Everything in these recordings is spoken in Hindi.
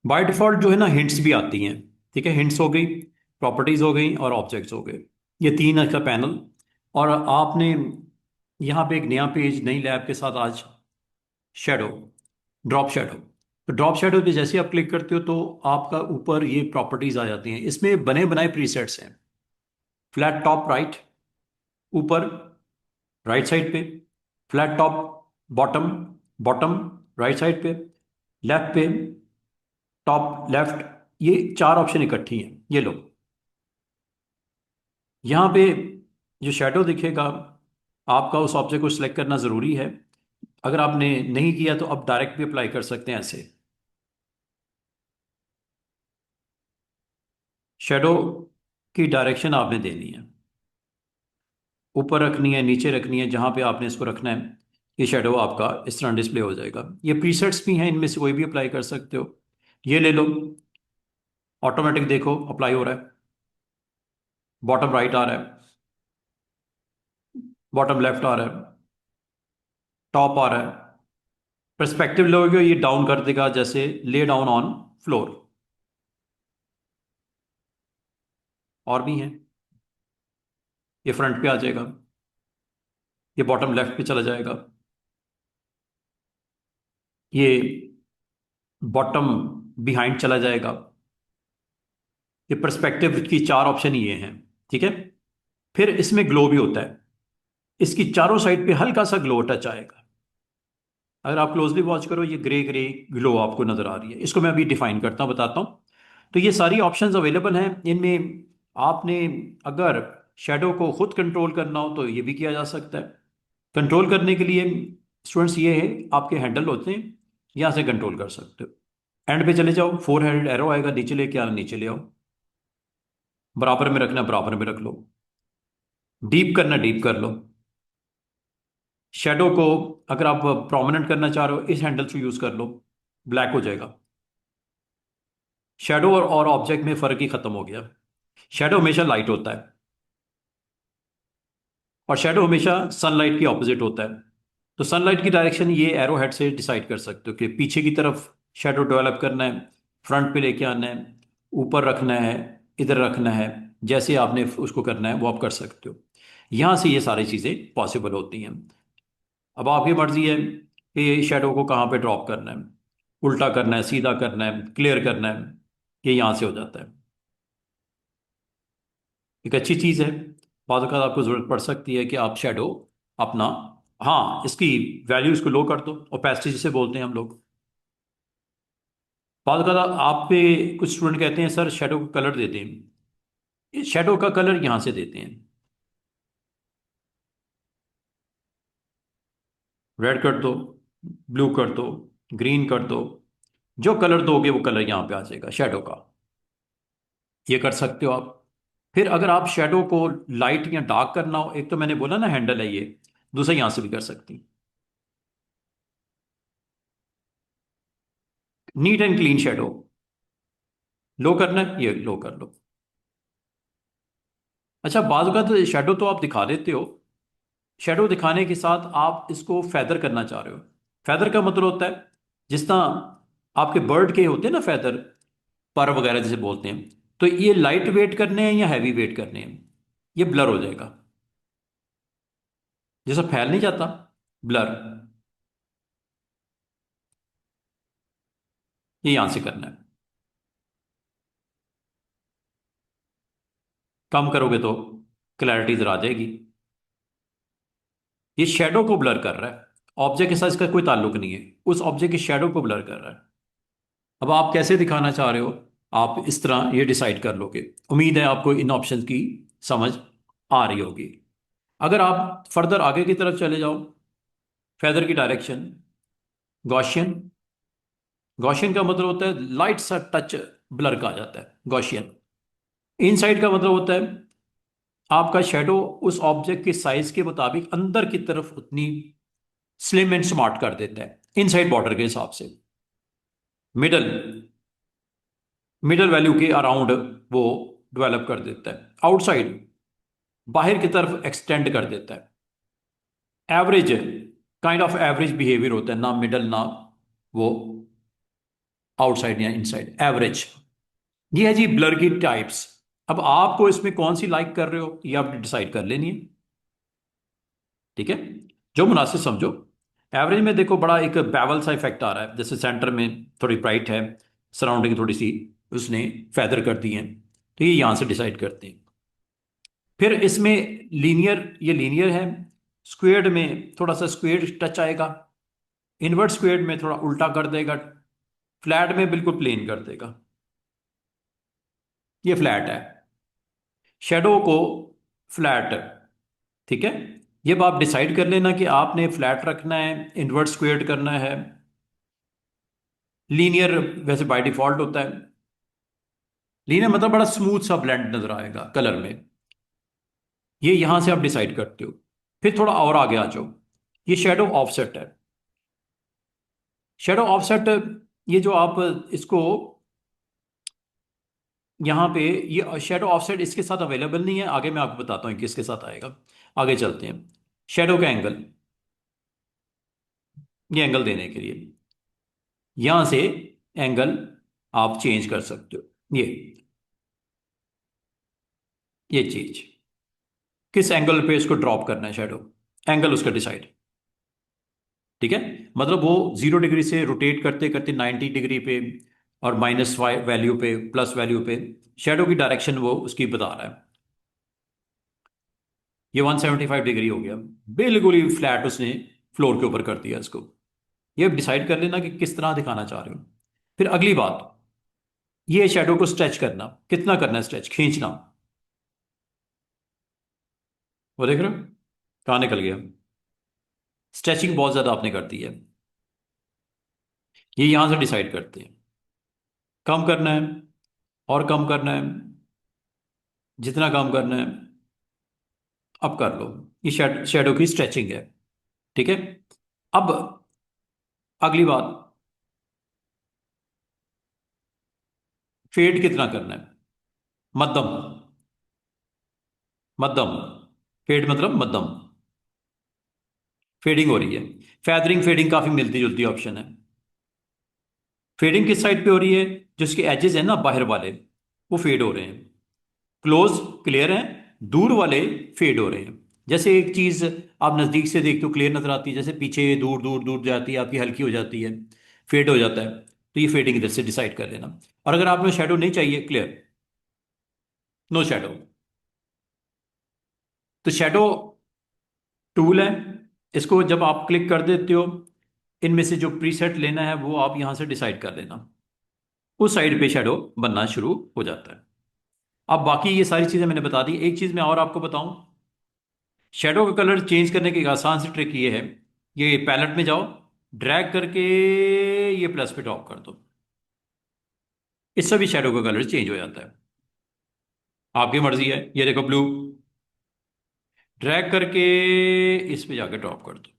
बाय डिफॉल्ट जो है ना हिंट्स भी आती हैं। ठीक है, हिंट्स हो गई, प्रॉपर्टीज हो गई और ऑब्जेक्ट्स हो गए। ये तीन है का पैनल। और आपने यहाँ पे एक नया पेज नई लैब के साथ आज, शेडो, ड्रॉप शेडो। तो ड्रॉप शेडो पे जैसे आप क्लिक करते हो तो आपका ऊपर ये प्रॉपर्टीज आ जाती हैं। इसमें बने बनाए प्रीसेट्स हैं। फ्लैट टॉप राइट, ऊपर राइट साइड पे, flat top bottom, bottom right side पे, लेफ्ट पे, टॉप लेफ्ट। ये चार ऑप्शन इकट्ठी हैं, ये लो। यहाँ पे जो शेडो दिखेगा, आपका उस ऑब्जेक्ट को सिलेक्ट करना ज़रूरी है। अगर आपने नहीं किया तो आप डायरेक्ट भी अप्लाई कर सकते हैं ऐसे। शेडो की डायरेक्शन आपने देनी है, ऊपर रखनी है, नीचे रखनी है, जहाँ पे आपने इसको रखना है। ये शेडो आपका इस तरह डिस्प्ले हो जाएगा। ये प्रीसेट्स भी हैं, इनमें से कोई भी अप्लाई कर सकते हो। ये ले लो, ऑटोमेटिक देखो अप्लाई हो रहा है। बॉटम राइट आ रहा है, बॉटम लेफ्ट आ रहा है, टॉप आ रहा है। पर्सपेक्टिव लोगे ये डाउन कर देगा, जैसे ले डाउन ऑन फ्लोर। और भी हैं, ये फ्रंट पे आ जाएगा, ये बॉटम लेफ्ट पे चला जाएगा, ये बॉटम बिहाइंड चला जाएगा। ये पर्सपेक्टिव की चार ऑप्शन ये हैं। ठीक है, फिर इसमें ग्लो भी होता है। इसकी चारों साइड पे हल्का सा ग्लो टच आएगा। अगर आप क्लोजली वॉच करो, ये ग्रे ग्रे ग्लो आपको नजर आ रही है। इसको मैं अभी डिफाइन करता हूं, बताता हूं। तो ये सारी ऑप्शंस अवेलेबल हैं इनमें। आपने अगर शेडो को खुद कंट्रोल करना हो तो ये भी किया जा सकता है। कंट्रोल करने के लिए स्टूडेंट्स ये है, आपके हैंडल होते हैं, यहाँ से कंट्रोल कर सकते हो। एंड पे चले जाओ, फोर हेडेड एरो आएगा, नीचे लेके आना, नीचे ले आओ। बराबर में रखना, बराबर में रख लो। डीप करना, डीप कर लो। शेडो को अगर आप प्रोमिनेंट करना चाह रहे हो, इस हैंडल से यूज कर लो, ब्लैक हो जाएगा। शेडो और ऑब्जेक्ट में फर्क ही खत्म हो गया। शेडो हमेशा लाइट होता है, और शेडो हमेशा सनलाइट के ऑपोजिट होता है। तो सनलाइट की डायरेक्शन ये एरो हेड से डिसाइड कर सकते हो कि पीछे की तरफ शेडो डेवलप करना है, फ्रंट पे लेके आना है, ऊपर रखना है, इधर रखना है। जैसे आपने उसको करना है वो आप कर सकते हो। यहां से ये सारी चीजें पॉसिबल होती हैं। अब आपकी मर्जी है कि शेडो को कहाँ पे ड्रॉप करना है, उल्टा करना है, सीधा करना है, क्लियर करना है। ये यहां से हो जाता है। एक अच्छी चीज़ है। बाद अगर आपको ज़रूरत पड़ सकती है कि आप शेडो अपना, हाँ, इसकी वैल्यूज को लो कर दो, ओपेसिटी जिसे बोलते हैं हम लोग। बाद अगर आप पे कुछ स्टूडेंट कहते हैं सर शेडो को कलर देते हैं, शेडो का कलर यहाँ से देते हैं। रेड कर दो, ब्लू कर दो, ग्रीन कर दो। जो कलर दोगे वो कलर यहाँ पे आ जाएगा शेडो का। ये कर सकते हो आप। फिर अगर आप शेडो को लाइट या डार्क करना हो, एक तो मैंने बोला ना हैंडल है ये, दूसरा यहाँ से भी कर सकती हैं। नीट एंड क्लीन शेडो, लो करना है, ये लो कर लो। अच्छा, बाजू का तो शेडो तो आप दिखा देते हो। शेडो दिखाने के साथ आप इसको फैदर करना चाह रहे हो। फैदर का मतलब होता है, जिस तरह आपके बर्ड के होते हैं ना फैदर, पर वगैरह जिसे बोलते हैं। तो ये लाइट वेट करने हैं या हैवी वेट करने हैं, ये ब्लर हो जाएगा। जैसा फैल नहीं जाता, ब्लर, ये यहां से करना है। कम करोगे तो क्लैरिटी इधर आ जाएगी। ये शेडो को ब्लर कर रहा है, ऑब्जेक्ट के साथ इसका कोई ताल्लुक नहीं है, उस ऑब्जेक्ट के शेडो को ब्लर कर रहा है। अब आप कैसे दिखाना चाह रहे हो, आप इस तरह ये डिसाइड कर लोगे। उम्मीद है आपको इन ऑप्शन की समझ आ रही होगी। अगर आप फर्दर आगे की तरफ चले जाओ, फेदर की डायरेक्शन, गॉशियन। गॉशियन का मतलब होता है लाइट सा टच ब्लर का आ जाता है गॉशियन। इनसाइड का मतलब होता है आपका शेडो उस ऑब्जेक्ट के साइज के मुताबिक अंदर की तरफ उतनी स्लिम एंड स्मार्ट कर देता है, इनसाइड बॉर्डर के हिसाब से। मिडल, मिडल वैल्यू के अराउंड वो डेवलप कर देता है। आउटसाइड, बाहर की तरफ एक्सटेंड कर देता है। Average, kind of average behaviour होता है, ना मिडल ना वो आउटसाइड या इनसाइड, एवरेज। ये है जी ब्लर की टाइप्स। अब आपको इसमें कौन सी लाइक कर रहे हो ये आपने डिसाइड कर लेनी है, ठीक है, जो मुनासिब समझो। एवरेज में देखो बड़ा एक बैवल सा इफेक्ट आ रहा है, जैसे सेंटर में थोड़ी ब्राइट है, सराउंडिंग थोड़ी सी उसने फैदर कर दी है, तो ये यहां से डिसाइड करते हैं। फिर इसमें लीनियर, ये लीनियर है, स्क्वेयर्ड में थोड़ा सा स्क्वेयर्ड टच आएगा, इनवर्ट स्क्वेयर्ड में थोड़ा उल्टा कर देगा, फ्लैट में बिल्कुल प्लेन कर देगा। ये फ्लैट है, शेडो को फ्लैट, ठीक है। ये अब आप डिसाइड कर लेना कि आपने फ्लैट रखना है, इनवर्ट स्क्वेयर्ड करना है, लीनियर वैसे बाय डिफॉल्ट होता है। लीनियर मतलब बड़ा स्मूथ सा ब्लेंड नजर आएगा कलर में, ये यहां से आप डिसाइड करते हो। फिर थोड़ा और आगे आ जाओ, ये शेडो ऑफसेट है। शेडो ऑफसेट, ये जो आप इसको यहाँ पे, ये शेडो ऑफसेट इसके साथ अवेलेबल नहीं है, आगे मैं आपको बताता हूँ किसके साथ आएगा। आगे चलते हैं। शेडो का एंगल, ये एंगल देने के लिए यहां से एंगल आप चेंज कर सकते हो। ये चीज किस एंगल पे इसको ड्रॉप करना है, शेडो एंगल उसका डिसाइड, ठीक है। मतलब वो 0 डिग्री से रोटेट करते करते 90 डिग्री पे और माइनस वैल्यू पे प्लस वैल्यू पे शेडो की डायरेक्शन वो उसकी बता रहा है। ये 175 डिग्री हो गया, बिल्कुल ही फ्लैट उसने फ्लोर के ऊपर कर दिया इसको। ये डिसाइड कर लेना कि किस तरह दिखाना चाह रहे हो। फिर अगली बात, ये शेडो को स्ट्रेच करना, कितना करना है स्ट्रेच, खींचना। वो देख रहे हो कहाँ निकल गया, स्ट्रेचिंग बहुत ज्यादा आपने कर दी है। ये यहां से डिसाइड करते हैं, कम करना है और कम करना है, जितना कम करना है अब कर लो। ये शेडो की स्ट्रेचिंग है, ठीक है। अब अगली बात, फेड कितना करना है, मध्यम, मध्यम, फेड मतलब मध्यम, फेडिंग हो रही है। फैदरिंग फेडिंग काफी मिलती जुलती ऑप्शन है। फेडिंग किस साइड पे हो रही है, जो इसके एजेस हैं ना बाहर वाले, वो फेड हो रहे हैं, क्लोज क्लियर हैं, दूर वाले फेड हो रहे हैं। जैसे एक चीज आप नजदीक से देखते हो क्लियर नजर आती है, जैसे पीछे दूर दूर दूर जाती है आपकी, हल्की हो जाती है, फेड हो जाता है, तो ये फेडिंग इधर से डिसाइड कर लेना। और अगर आपने शेडो नहीं चाहिए, क्लियर, नो शेडो। तो शेडो टूल है, इसको जब आप क्लिक कर देते हो, इनमें से जो प्रीसेट लेना है वो आप यहां से डिसाइड कर लेना, उस साइड पे शेडो बनना शुरू हो जाता है। अब बाकी ये सारी चीजें मैंने बता दी, एक चीज मैं और आपको बताऊं, शेडो का कलर चेंज करने की एक आसान सी ट्रिक ये है, ये पैलेट में जाओ, ड्रैग करके ये प्लस पे ड्रॉप कर दो, इससे भी शेडो का कलर चेंज हो जाता है। आपकी मर्जी है, ये देखो ब्लू, ड्रैग करके इस पे जाके ड्रॉप कर दो।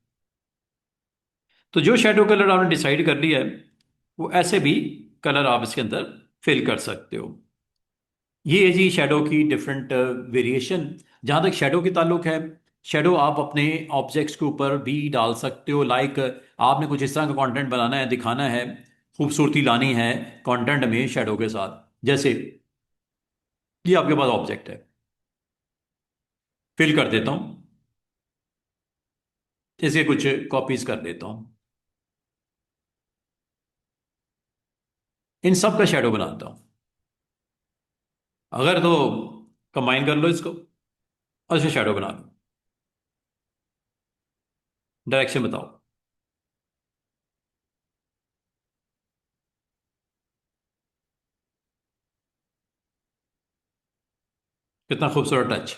तो जो शेडो कलर आपने डिसाइड कर लिया है, वो ऐसे भी कलर आप इसके अंदर फिल कर सकते हो। ये है जी शेडो की डिफरेंट वेरिएशन। जहाँ तक शेडो की ताल्लुक है, शेडो आप अपने ऑब्जेक्ट्स के ऊपर भी डाल सकते हो। लाइक आपने कुछ इस तरह का कंटेंट बनाना है, दिखाना है, खूबसूरती लानी है कंटेंट में शेडो के साथ, जैसे ये आपके पास ऑब्जेक्ट है, फिल कर देता हूँ, इसके कुछ कॉपीज कर लेता हूँ, इन सब का शेडो बनाता हूँ। अगर तो कंबाइन कर लो इसको और इसे शेडो बना लो। डायरेक्शन बताओ, कितना खूबसूरत टच,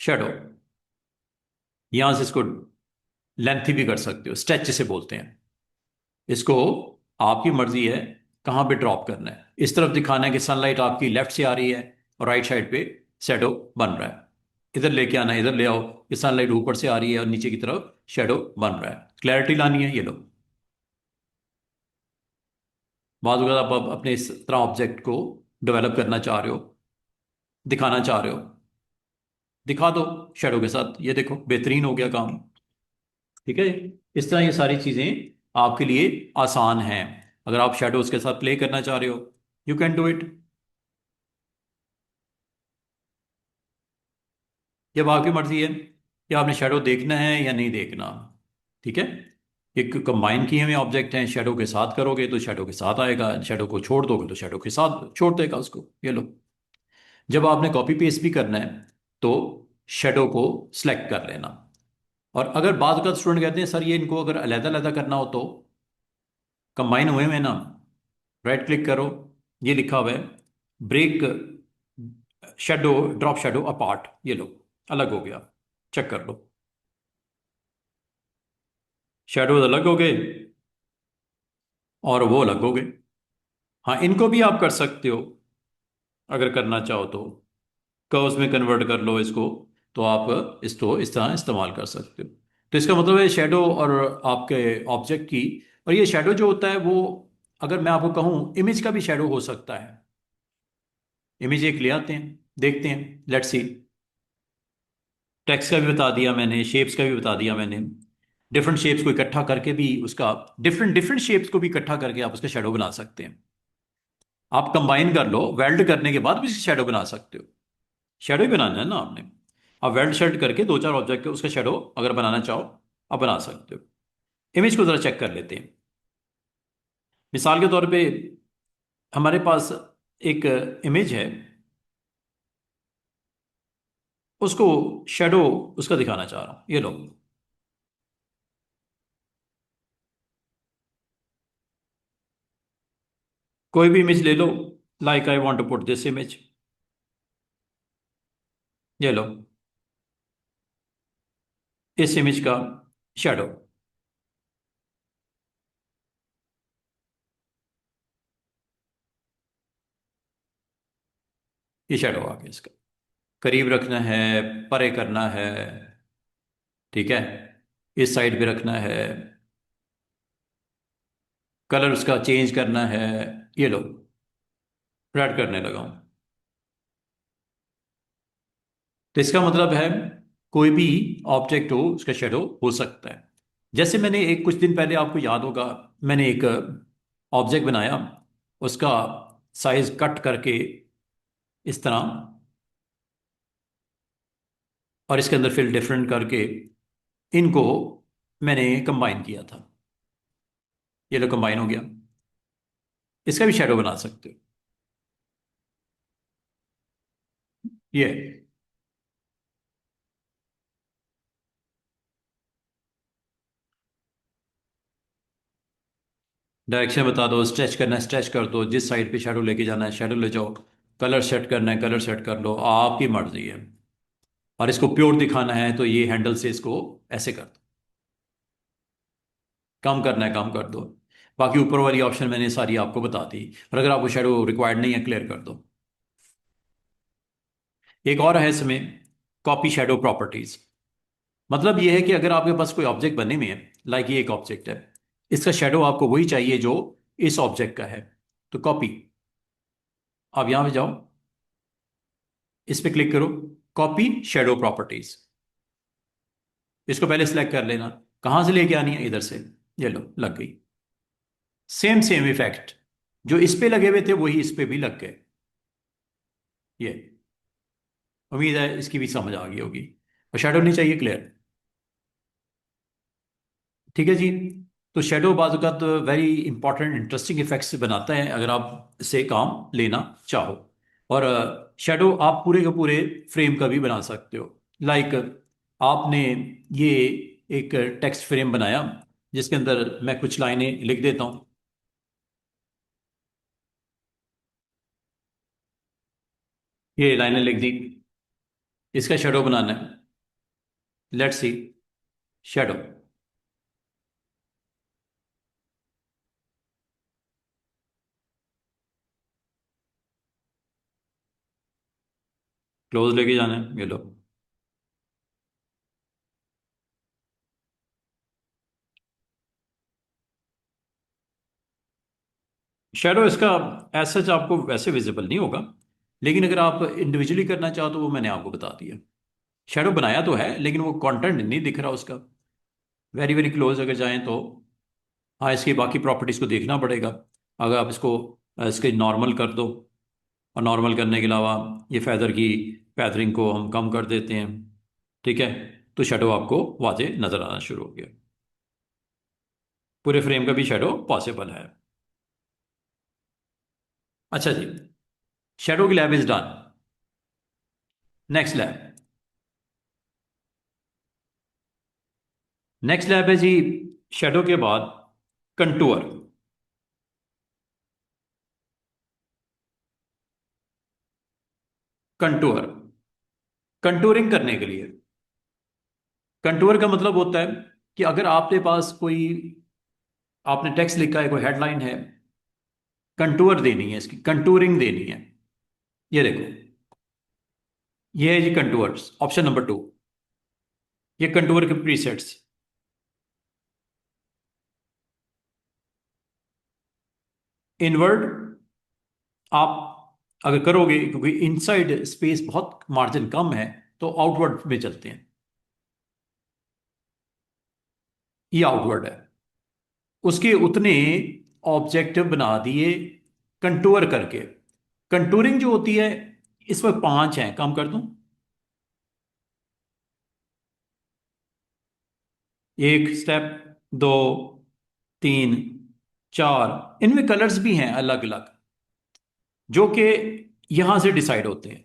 शेडो। यहां से इसको लेंथी भी कर सकते हो, स्ट्रेच से बोलते हैं इसको। आपकी मर्जी है कहाँ पे ड्रॉप करना है, इस तरफ दिखाना है कि सनलाइट आपकी लेफ्ट से आ रही है और राइट साइड पे शेडो बन रहा है, इधर लेके आना है, इधर ले आओ कि सनलाइट ऊपर से आ रही है और नीचे की तरफ शेडो बन रहा है, क्लैरिटी लानी है, ये लो। बाद अगर आप अपने इस तरह ऑब्जेक्ट को डेवलप करना चाह रहे हो, दिखाना चाह रहे हो, दिखा दो शेडो के साथ, ये देखो बेहतरीन हो गया काम, ठीक है। इस तरह ये सारी चीजें आपके लिए आसान हैं। अगर आप शेडोज के साथ प्ले करना चाह रहे हो, यू कैन डू इट। जब आपकी मर्जी है कि आपने शेडो देखना है या नहीं देखना। ठीक है। एक कंबाइन किए हुए ऑब्जेक्ट हैं, शेडो के साथ करोगे तो शेडो के साथ आएगा, शेडो को छोड़ दोगे तो शेडो के साथ छोड़ देगा उसको। ये लो। जब आपने कॉपी पेस्ट भी करना है तो शेडो को सिलेक्ट कर लेना। और अगर बाद का स्टूडेंट कहते हैं सर ये इनको अगर अलग अलग करना हो तो कंबाइन हुए में ना, राइट क्लिक करो, ये लिखा हुआ है break shadow, drop shadow apart, ये लो अलग हो गया। चेक कर लो, शेडोज अलग हो गए और वो अलग हो गए। हाँ, इनको भी आप कर सकते हो अगर करना चाहो तो, कर्व्स में कन्वर्ट कर लो इसको, तो आप इसको इस तरह इस्तेमाल कर सकते हो। तो इसका मतलब है शेडो और आपके ऑब्जेक्ट की, और ये शेडो जो होता है वो, अगर मैं आपको कहूँ इमेज का भी शेडो हो सकता है। इमेज एक ले आते हैं, देखते हैं, लेट्स सी। टेक्स्ट का भी बता दिया मैंने, शेप्स का भी बता दिया मैंने। डिफरेंट शेप्स को इकट्ठा करके भी उसका, डिफरेंट डिफरेंट शेप्स को भी इकट्ठा करके आप उसका शेडो बना सकते हैं। आप कंबाइन कर लो, वेल्ड करने के बाद भी शेडो बना सकते हो। शेडो ही बनाना है ना आपने। आप वेल्ड शेड करके दो चार ऑब्जेक्ट के उसका शेडो अगर बनाना चाहो आप बना सकते हो। इमेज को जरा चेक कर लेते हैं। मिसाल के तौर पे हमारे पास एक इमेज है, उसको शेडो उसका दिखाना चाह रहा हूं, ये लो। कोई भी इमेज ले लो, like I want to put this image, ये लो, इस इमेज का शेडो, ये शेडो आ गया इसका। करीब रखना है, परे करना है, ठीक है, इस साइड पे रखना है, कलर उसका चेंज करना है, ये लो रेड करने लगा हूं। तो इसका मतलब है कोई भी ऑब्जेक्ट हो उसका शेडो हो सकता है। जैसे मैंने एक कुछ दिन पहले, आपको याद होगा, मैंने एक ऑब्जेक्ट बनाया, उसका साइज कट करके इस तरह, और इसके अंदर फिल डिफरेंट करके इनको मैंने कंबाइन किया था, ये लो कंबाइन हो गया। इसका भी शेडो बना सकते हो, ये डायरेक्शन बता दो, स्ट्रेच करना है स्ट्रेच कर दो, जिस साइड पे शेडो लेके जाना है शेडो ले जाओ, कलर सेट करना है कलर सेट कर लो, आपकी मर्जी है। और इसको प्योर दिखाना है तो ये हैंडल से इसको ऐसे कर दो, कम करना है कम कर दो। बाकी ऊपर वाली ऑप्शन मैंने सारी आपको बता दी, और अगर आपको शेडो रिक्वायर्ड नहीं है क्लियर कर दो। एक और है इसमें, कॉपी शेडो प्रॉपर्टीज। मतलब ये है कि अगर आपके पास कोई ऑब्जेक्ट बने हुए हैं, लाइक ये एक ऑब्जेक्ट है, इसका शेडो आपको वही चाहिए जो इस ऑब्जेक्ट का है, तो कॉपी, आप यहां पे जाओ, इस पे क्लिक करो, कॉपी शेडो प्रॉपर्टीज, इसको पहले सिलेक्ट कर लेना। कहां से लेके आनी है, इधर से, ये लो लग गई। सेम सेम इफेक्ट जो इस पे लगे हुए थे वही इस पे भी लग गए। ये उम्मीद है इसकी भी समझ आ गई होगी। और शेडो नहीं चाहिए, क्लियर। ठीक है जी। तो शेडो बाजू का तो वेरी इंपॉर्टेंट इंटरेस्टिंग इफेक्ट्स बनाता है अगर आप इसे काम लेना चाहो। और शेडो आप पूरे के पूरे फ्रेम का भी बना सकते हो। लाइक आपने ये एक टेक्स्ट फ्रेम बनाया जिसके अंदर मैं कुछ लाइनें लिख देता हूँ, ये लाइनें लिख दी, इसका शेडो बनाना है। लेट्स सी, शेडो, क्लोज लेके जाना है, ये लो। शेडो इसका एज सच आपको वैसे विजिबल नहीं होगा, लेकिन अगर आप इंडिविजुअली करना चाहो तो वो मैंने आपको बता दिया। शेडो बनाया तो है लेकिन वो कंटेंट नहीं दिख रहा उसका। वेरी वेरी क्लोज अगर जाएं तो, हाँ, इसकी बाकी प्रॉपर्टीज को देखना पड़ेगा। अगर आप इसको इसके नॉर्मल कर दो, और नॉर्मल करने के अलावा ये फैदर की फैदरिंग को हम कम कर देते हैं, ठीक है, तो शेडो आपको वाज़ेह नज़र आना शुरू हो गया। पूरे फ्रेम का भी शेडो पॉसिबल है। अच्छा जी, शेडो की lab is done. Next lab, next lab है जी शेडो के बाद कंटूर। कंटूर, कंटूरिंग करने के लिए, कंटूर का मतलब होता है कि अगर आपके पास कोई, आपने टेक्स्ट लिखा है, कोई हेडलाइन है, कंटूर देनी है, इसकी कंटूरिंग देनी है। ये देखो, ये है जी कंटूर्स, ऑप्शन नंबर 2, ये कंटूर के प्रीसेट्स। इनवर्ड आप अगर करोगे, क्योंकि इनसाइड स्पेस बहुत मार्जिन कम है, तो आउटवर्ड में चलते हैं। ये आउटवर्ड है, उसके उतने ऑब्जेक्टिव बना दिए कंटूर करके। कंटूरिंग जो होती है, इस वक्त 5 हैं, कम कर दूं? एक स्टेप, दो, तीन, चार, इनमें कलर्स भी हैं अलग अलग, जो कि यहां से डिसाइड होते हैं।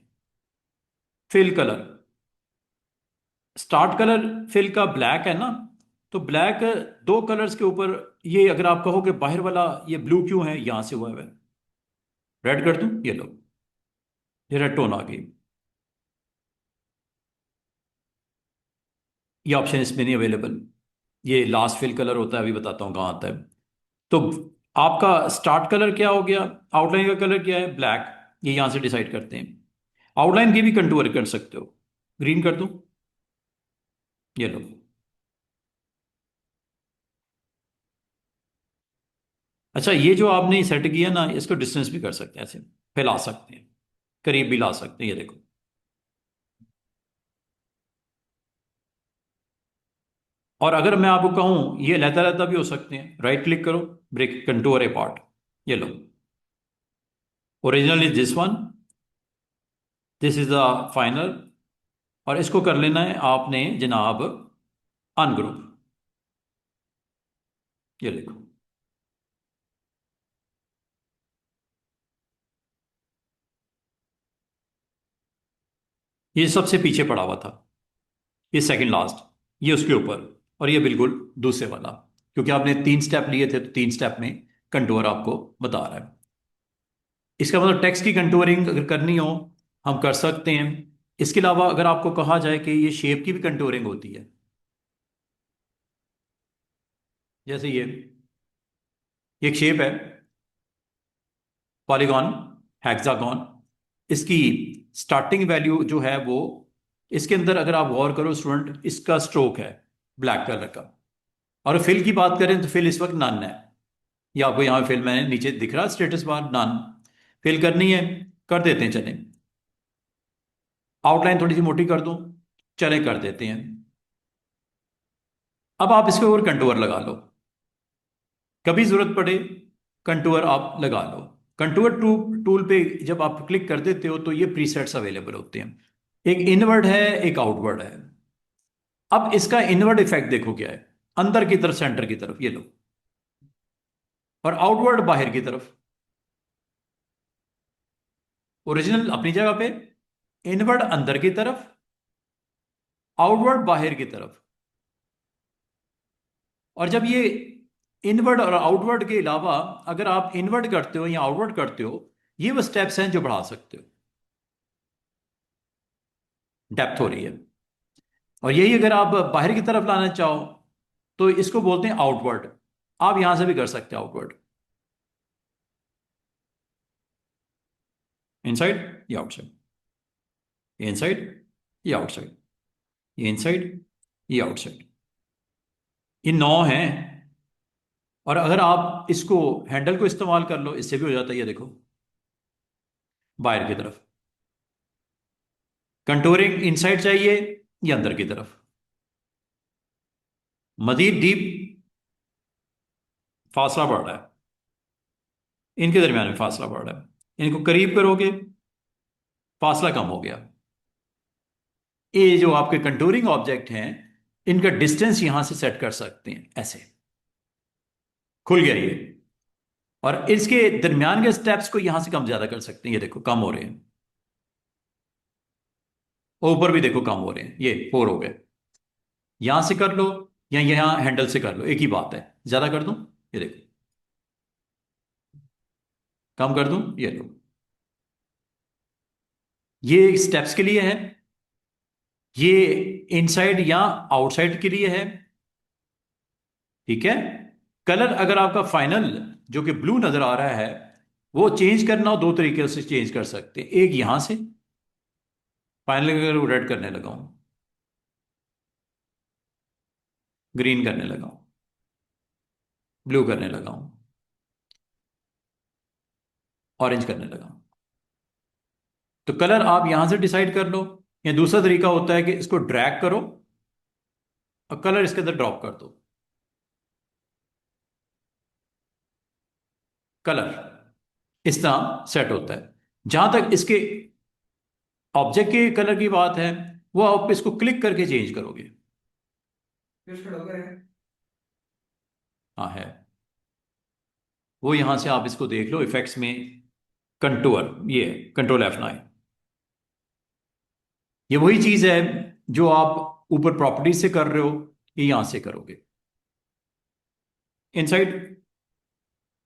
Fill colour, start colour fill का ब्लैक है ना, तो ब्लैक, दो कलर्स के ऊपर, ये अगर आप कहोगे बाहर वाला ये ब्लू क्यों है, यहां से हुआ है। रेड कर दूं? ये लो, ये रेड टोन आ गई। ये ऑप्शन इसमें नहीं अवेलेबल, ये लास्ट फिल कलर होता है, अभी बताता हूँ कहाँ आता है। तो आपका स्टार्ट कलर क्या हो गया, आउटलाइन का कलर क्या है, ब्लैक, ये यहां से डिसाइड करते हैं। आउटलाइन की भी कंटूर कर सकते हो, ग्रीन कर दूं? ये लो। अच्छा, ये जो आपने सेट किया ना, इसको डिस्टेंस भी कर सकते हैं, ऐसे फैला सकते हैं, करीब भी ला सकते हैं, ये देखो। और अगर मैं आपको कहूं ये लहता लहता भी हो सकते हैं, राइट क्लिक करो, ब्रेक कंटूर ए पार्ट, ये लो। Original is this one, this is the final. और इसको कर लेना है आपने जनाब अनग्रुप, ये देखो। ये सबसे पीछे पड़ा हुआ था, ये सेकंड लास्ट, ये उसके ऊपर, और ये बिल्कुल दूसरे वाला, क्योंकि आपने 3 स्टेप लिए थे, तो 3 स्टेप में कंटूर आपको बता रहा है। इसका मतलब टेक्स्ट की कंटूरिंग अगर करनी हो, हम कर सकते हैं। इसके अलावा अगर आपको कहा जाए कि ये शेप की भी कंटूरिंग होती है, जैसे ये एक शेप है, पॉलीगॉन, हेक्सागॉन, इसकी स्टार्टिंग वैल्यू जो है वो, इसके अंदर अगर आप गौर करो स्टूडेंट, इसका स्ट्रोक है ब्लैक कलर का। और फिल की बात करें तो फिल इस वक्त नन है, ये आपको यहाँ फिल मैंने नीचे दिख रहा स्टेटस बार, नन। फिल करनी है, कर देते हैं, चलें। आउटलाइन थोड़ी सी मोटी कर दूं? चलें, कर देते हैं। अब आप इसके ऊपर कंटूर लगा लो, कभी जरूरत पड़े कंटूर आप लगा लो। कंटूर टूल पे जब आप क्लिक कर देते हो, तो ये प्रीसेट्स अवेलेबल होते हैं, एक इनवर्ड है, एक आउटवर्ड है। अब इसका इनवर्ड इफेक्ट देखो क्या है, अंदर की तरफ, सेंटर की तरफ, ये लो, और आउटवर्ड बाहर की तरफ। ओरिजिनल अपनी जगह पे, इनवर्ड अंदर की तरफ, आउटवर्ड बाहर की तरफ। और जब ये इनवर्ड और आउटवर्ड के अलावा अगर आप इनवर्ड करते हो या आउटवर्ड करते हो, ये वो स्टेप्स हैं जो बढ़ा सकते हो, डेप्थ हो रही है। और यही अगर आप बाहर की तरफ लाना चाहो, तो इसको बोलते हैं आउटवर्ड। आप यहां से भी कर सकते हैं आउटवर्ड, इनसाइड, ये आउटसाइड, ये इनसाइड, ये आउटसाइड, ये इनसाइड, ये आउटसाइड। ये 9 हैं। और अगर आप इसको हैंडल को इस्तेमाल कर लो, इससे भी हो जाता है, ये देखो, बाहर की तरफ। कंटूरिंग इनसाइड चाहिए या अंदर की तरफ, मजीद डीप फासला बढ़ रहा है। इनके दरमियान में फासला बढ़ रहा है। इनको करीब करोगे, फासला कम हो गया। ये जो आपके कंटूरिंग ऑब्जेक्ट हैं, इनका डिस्टेंस यहां से सेट कर सकते हैं, ऐसे खुल गया ये। और इसके दरमियान के स्टेप्स को यहां से कम ज्यादा कर सकते हैं, ये देखो कम हो रहे हैं। और ऊपर भी देखो कम हो रहे हैं, ये 4 हो गए। यहां से कर लो या यहां हैंडल से कर लो, एक ही बात है। ज्यादा कर दूं, ये देखो, कम कर दूं, ये लो। ये स्टेप्स के लिए है, ये इनसाइड या आउटसाइड के लिए है। ठीक है। कलर अगर आपका फाइनल जो कि ब्लू नजर आ रहा है, वो चेंज करना हो, दो तरीके से चेंज कर सकते हैं। एक यहां से, फाइनल अगर वो रेड करने लगा हूं, ग्रीन करने लगा हूं, ब्लू करने लगा हूं, ऑरेंज करने लगा हूं, तो कलर आप यहां से डिसाइड कर लो। या दूसरा तरीका होता है कि इसको ड्रैग करो और कलर इसके अंदर ड्रॉप कर दो। कलर इस तरह सेट होता है। जहां तक इसके ऑब्जेक्ट के कलर की बात है, वो आप इसको क्लिक करके चेंज करोगे। हाँ है, वो यहां से आप इसको देख लो इफेक्ट्स में, कंटूर, ये कंट्रोल F9। ये वही चीज है जो आप ऊपर प्रॉपर्टी से कर रहे हो, ये यहां से करोगे। इनसाइड,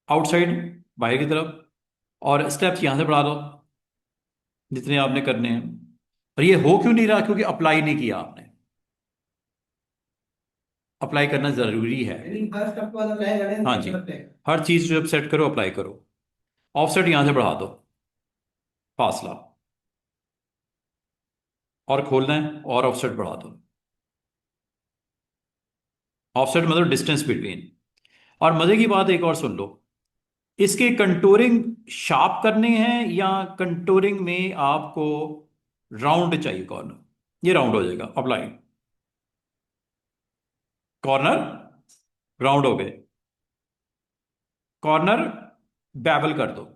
आउटसाइड, बाहर की तरफ। और स्टेप्स यहां से बढ़ा दो जितने आपने करने हैं। और ये हो क्यों नहीं रहा? क्योंकि अप्लाई नहीं किया आपने। अप्लाई करना जरूरी है। हाँ जी, हर चीज जब सेट करो अप्लाई करो। ऑफसेट यहां से बढ़ा दो, फासला, और खोलना है और ऑफसेट बढ़ा दो। ऑफसेट मतलब डिस्टेंस बिटवीन। और मजे की बात एक और सुन लो, इसके कंटूरिंग शार्प करने हैं या कंटूरिंग में आपको राउंड चाहिए कॉर्नर, ये राउंड हो जाएगा अप्लाई। कॉर्नर राउंड हो गए, कॉर्नर बेवल कर दो।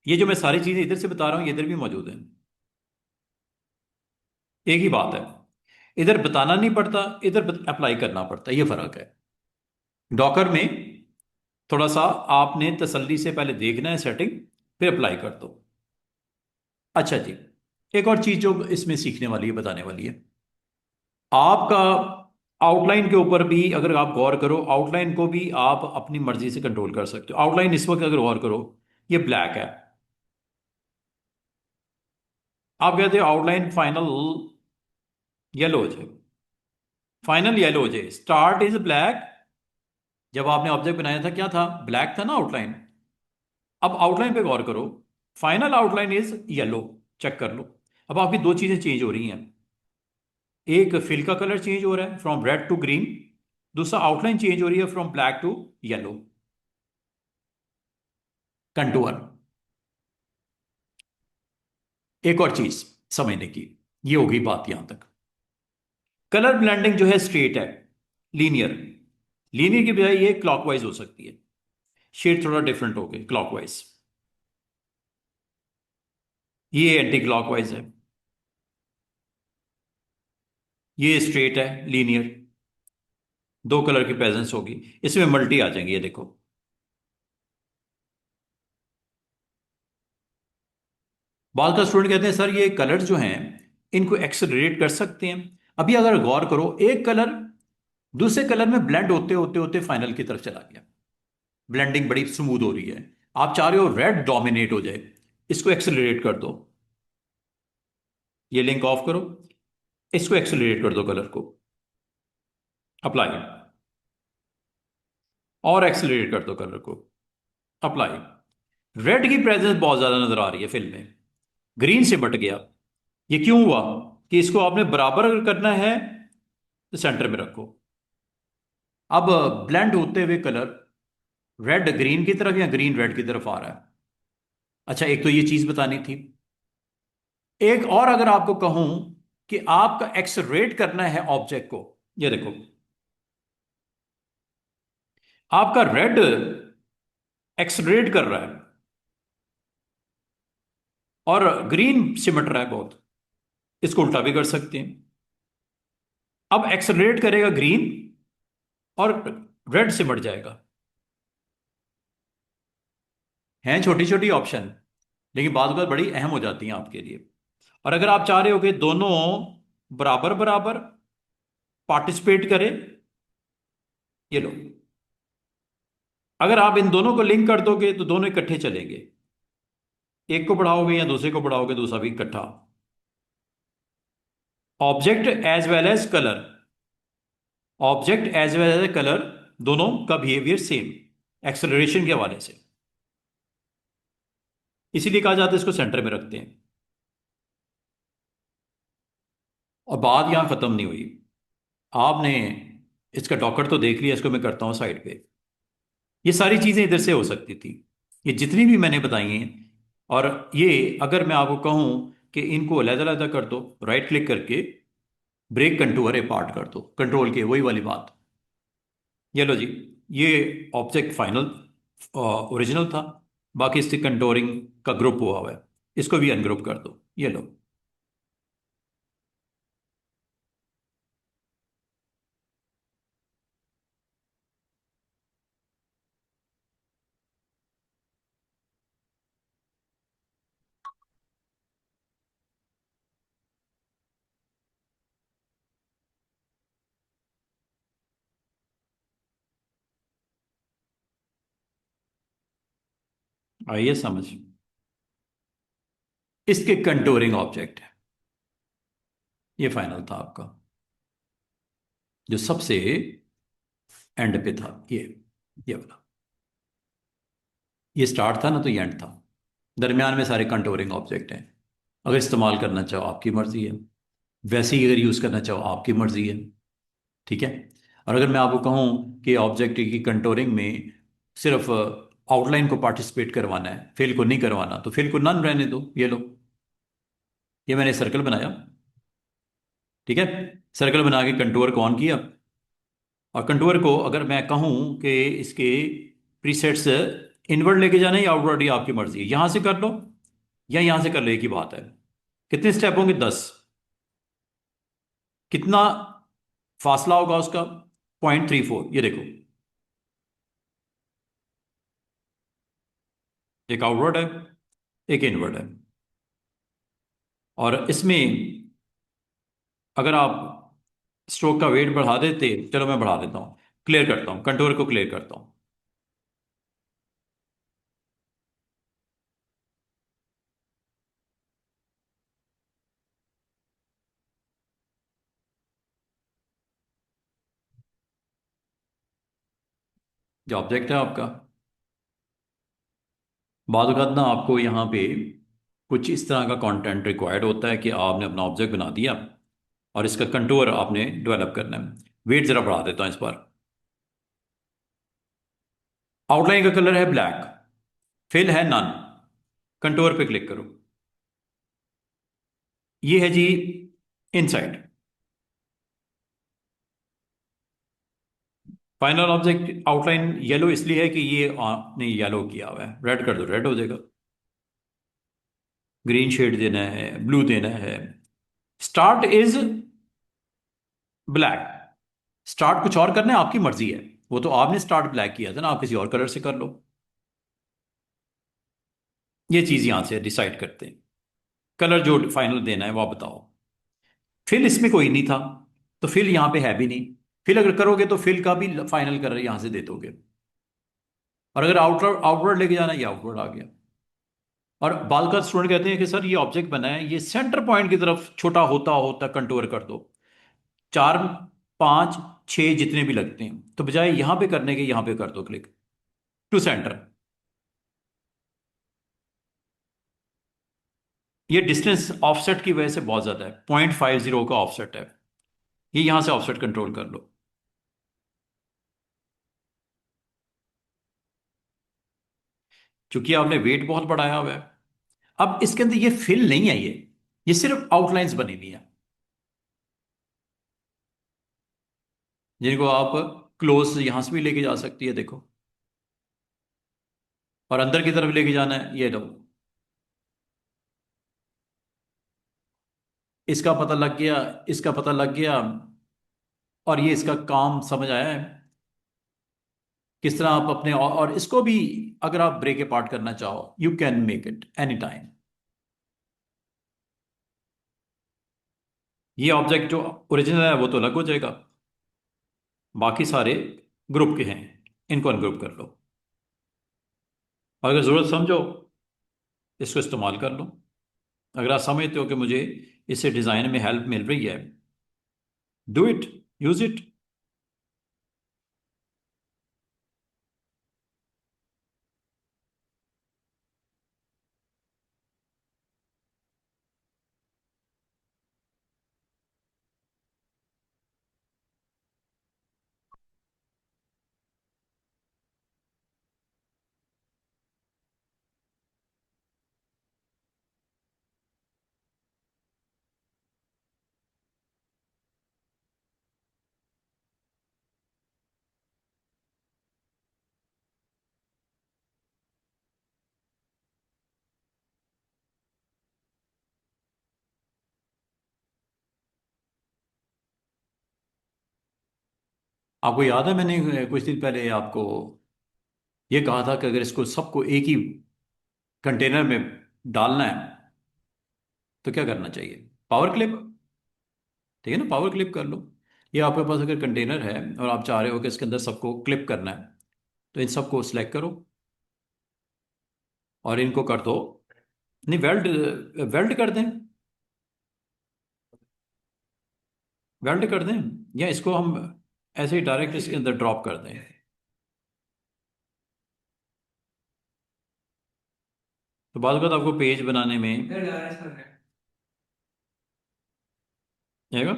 ये जो मैं सारी चीजें इधर से बता रहा हूं, ये इधर भी मौजूद है। एक ही बात है, इधर बताना नहीं पड़ता, इधर अप्लाई करना पड़ता है, ये फर्क है। डॉकर में थोड़ा सा आपने तसल्ली से पहले देखना है सेटिंग, फिर अप्लाई कर दो। अच्छा जी, एक और चीज जो इसमें सीखने वाली है, बताने वाली है, आपका आउटलाइन के ऊपर भी अगर आप गौर करो, आउटलाइन को भी आप अपनी मर्जी से कंट्रोल कर सकते हो। आउटलाइन इस वक्त अगर गौर करो, ये ब्लैक है। आप कहते हो आउटलाइन फाइनल येलो हो जाए, फाइनल येलो हो जाए। स्टार्ट इज ब्लैक, जब आपने ऑब्जेक्ट बनाया था क्या था? ब्लैक था ना आउटलाइन। अब आउटलाइन पे गौर करो, final outline is yellow, check कर लो। अब आपकी दो चीजें चेंज हो रही हैं, एक फिल का कलर चेंज हो रहा है फ्रॉम रेड टू ग्रीन, दूसरा आउटलाइन चेंज हो रही है from black to yellow. Contour, एक और चीज समझने की, ये होगी बात यहां तक। कलर ब्लेंडिंग जो है स्ट्रेट है, लीनियर। लीनियर की बजाय ये क्लॉकवाइज हो सकती है, शेड थोड़ा डिफरेंट हो गए क्लॉकवाइज। ये एंटी क्लॉकवाइज है, ये स्ट्रेट है लीनियर। दो कलर की प्रेजेंस होगी, इसमें मल्टी आ जाएंगी, ये देखो। बाद का स्टूडेंट कहते हैं सर ये कलर जो हैं इनको एक्सेलरेट कर सकते हैं। अभी अगर गौर करो, एक कलर दूसरे कलर में ब्लेंड होते होते होते फाइनल की तरफ चला गया, ब्लेंडिंग बड़ी स्मूथ हो रही है। आप चाह रहे हो रेड डोमिनेट हो जाए, इसको एक्सेलरेट कर दो, ये लिंक ऑफ करो, इसको एक्सेलरेट कर दो कलर को, अप्लाई, और एक्सेलरेट कर दो कलर को, अप्लाई। रेड की प्रेजेंस बहुत ज्यादा नजर आ रही है फिल्म में, ग्रीन से बट गया। ये क्यों हुआ? कि इसको आपने बराबर अगर करना है तो सेंटर में रखो। अब ब्लेंड होते हुए कलर रेड ग्रीन की तरफ या ग्रीन रेड की तरफ आ रहा है। अच्छा, एक तो ये चीज बतानी थी। एक और अगर आपको कहूं कि आपका एक्सरेट करना है ऑब्जेक्ट को, ये देखो, आपका रेड एक्सलरेट कर रहा है और ग्रीन सिमट रहा है बहुत, इसको उल्टा भी कर सकते हैं। अब एक्सलरेट करेगा ग्रीन और रेड सिमट जाएगा। हैं छोटी छोटी ऑप्शन, लेकिन बात बात बड़ी अहम हो जाती हैं आपके लिए। और अगर आप चाह रहे हो कि दोनों बराबर बराबर पार्टिसिपेट करें, ये लो, अगर आप इन दोनों को लिंक कर दोगे तो दोनों इकट्ठे चलेंगे। एक को बढ़ाओगे या दूसरे को बढ़ाओगे, दूसरा भी इकट्ठा। Object as well as colour, object as well as colour, दोनों का बिहेवियर सेम एक्सेलरेशन के हवाले से। इसीलिए कहा जाता है इसको सेंटर में रखते हैं। और बात यहां खत्म नहीं हुई। आपने इसका डॉकर तो देख लिया, इसको मैं करता हूं साइड पे। ये सारी चीजें इधर से हो सकती थी, ये जितनी भी मैंने बताई हैं। और ये अगर मैं आपको कहूं कि इनको अलग-अलग कर दो, राइट क्लिक करके ब्रेक कंटूर अपार्ट कर दो, कंट्रोल के वही वाली बात। ये लो जी, ये ऑब्जेक्ट फाइनल ओरिजिनल था, बाकी इससे कंटोरिंग का ग्रुप हुआ हुआ है, इसको भी अनग्रुप कर दो। ये लो। आइए समझ, इसके कंटोरिंग ऑब्जेक्ट है, ये फाइनल था आपका, जो सबसे एंड पे था। ये वाला, ये स्टार्ट था ना, तो ये एंड था। दरमियान में सारे कंटोरिंग ऑब्जेक्ट हैं। अगर इस्तेमाल करना चाहो आपकी मर्जी है, वैसे ही अगर यूज़ करना चाहो आपकी मर्जी है। ठीक है। और अगर मैं आपको कहूँ कि ऑब्जेक्ट की कंटोरिंग में सिर्फ आउटलाइन को पार्टिसिपेट करवाना है, फिल को नहीं करवाना, तो फिल को नन रहने दो। ये लो, ये मैंने सर्कल बनाया। ठीक है। सर्कल बना के कंटूर को ऑन किया। और कंटूर को अगर मैं कहूँ कि इसके प्रीसेट्स इनवर्ड लेके जाना है या आउटवर्ड, ये आपकी मर्जी है। यहां से कर लो या यहां से कर लो, एक ही बात है। कितने स्टेप होंगे? 10। कितना फासला होगा उसका? 0.34। ये देखो, एक आउटवर्ड है, एक इनवर्ड है। और इसमें अगर आप स्ट्रोक का वेट बढ़ा देते, चलो मैं बढ़ा देता हूं, क्लियर करता हूं, कंटूर को क्लियर करता हूं। जो ऑब्जेक्ट है आपका, बाद वक़्त ना आपको यहाँ पे कुछ इस तरह का कंटेंट रिक्वायर्ड होता है कि आपने अपना ऑब्जेक्ट बना दिया और इसका कंटूर आपने डेवलप करना है। वेट ज़रा बढ़ा देता हूँ इस बार। आउटलाइन का कलर है ब्लैक, फिल है नन, कंटूर पे क्लिक करो। ये है जी inside. Final object outline yellow इसलिए है कि ये आपने येलो किया हुआ है, रेड कर दो, रेड हो जाएगा। ग्रीन शेड देना है, ब्लू देना है। Start is black. स्टार्ट कुछ और करना है, आपकी मर्जी है। वो तो आपने स्टार्ट ब्लैक किया था ना, आप किसी और कलर से कर लो। ये चीज यहां से डिसाइड करते हैं। कलर जो फाइनल देना है वो आप बताओ। फिल इसमें कोई नहीं था, तो फिल यहां पे है भी नहीं। फिल अगर करोगे तो फिल का भी फाइनल कलर यहां से दे दोगे। और अगर आउटवर्ड आउटवर्ड लेके जाना, ये आउटवर्ड आ गया। और बाल का स्टूडेंट कहते हैं कि सर ये ऑब्जेक्ट बना है, ये सेंटर पॉइंट की तरफ छोटा होता होता कंटूर कर दो। 4, 5, 6 जितने भी लगते हैं, तो बजाय यहां पे करने के यहां पे कर दो क्लिक टू सेंटर। ये डिस्टेंस ऑफसेट की वजह से बहुत ज्यादा है, 0.50 का ऑफसेट है। ये यहां से ऑफसेट कंट्रोल कर लो। क्योंकि आपने वेट बहुत बढ़ाया हुआ है। अब इसके अंदर ये फिल नहीं है, ये सिर्फ आउटलाइंस बनी हुई है, जिनको आप क्लोज यहां से भी लेके जा सकती है। देखो, और अंदर की तरफ लेके जाना है, ये लो। इसका पता लग गया, इसका पता लग गया, और ये इसका काम समझ आया है किस तरह आप अपने, और इसको भी अगर आप ब्रेक अपार्ट करना चाहो, you can make it any time. ये ऑब्जेक्ट जो ओरिजिनल है वो तो अलग हो जाएगा, बाकी सारे ग्रुप के हैं, इनको अनग्रुप कर लो। और अगर ज़रूरत समझो, इसको इस्तेमाल कर लो। अगर आप समझते हो कि मुझे इससे डिज़ाइन में हेल्प मिल रही है, डू इट, यूज इट। आपको याद है मैंने कुछ दिन पहले आपको ये कहा था कि अगर इसको सबको एक ही कंटेनर में डालना है तो क्या करना चाहिए? Power clip. ठीक है ना, पावर क्लिप कर लो। ये आपके पास अगर कंटेनर है और आप चाह रहे हो कि इसके अंदर सबको क्लिप करना है, तो इन सबको सिलेक्ट करो और इनको कर दो, नहीं वेल्ड, वेल्ड कर दें, वेल्ड कर दें, या इसको हम ऐसे ही डायरेक्ट इसके अंदर ड्रॉप कर दें। तो बाद आपको पेज बनाने में जाएगा,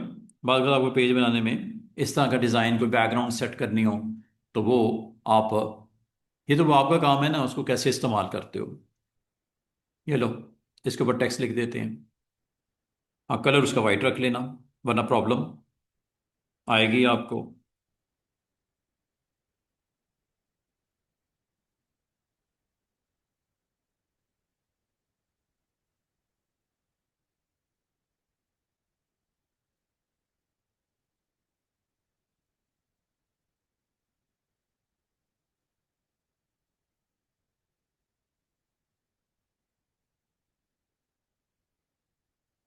बाद आपको पेज बनाने में इस तरह का डिज़ाइन, कोई बैकग्राउंड सेट करनी हो, तो वो आप, ये तो वो आपका काम है ना, उसको कैसे इस्तेमाल करते हो। ये लो, इसके ऊपर टेक्स्ट लिख देते हैं। हाँ, कलर उसका वाइट रख लेना, वरना प्रॉब्लम आएगी आपको।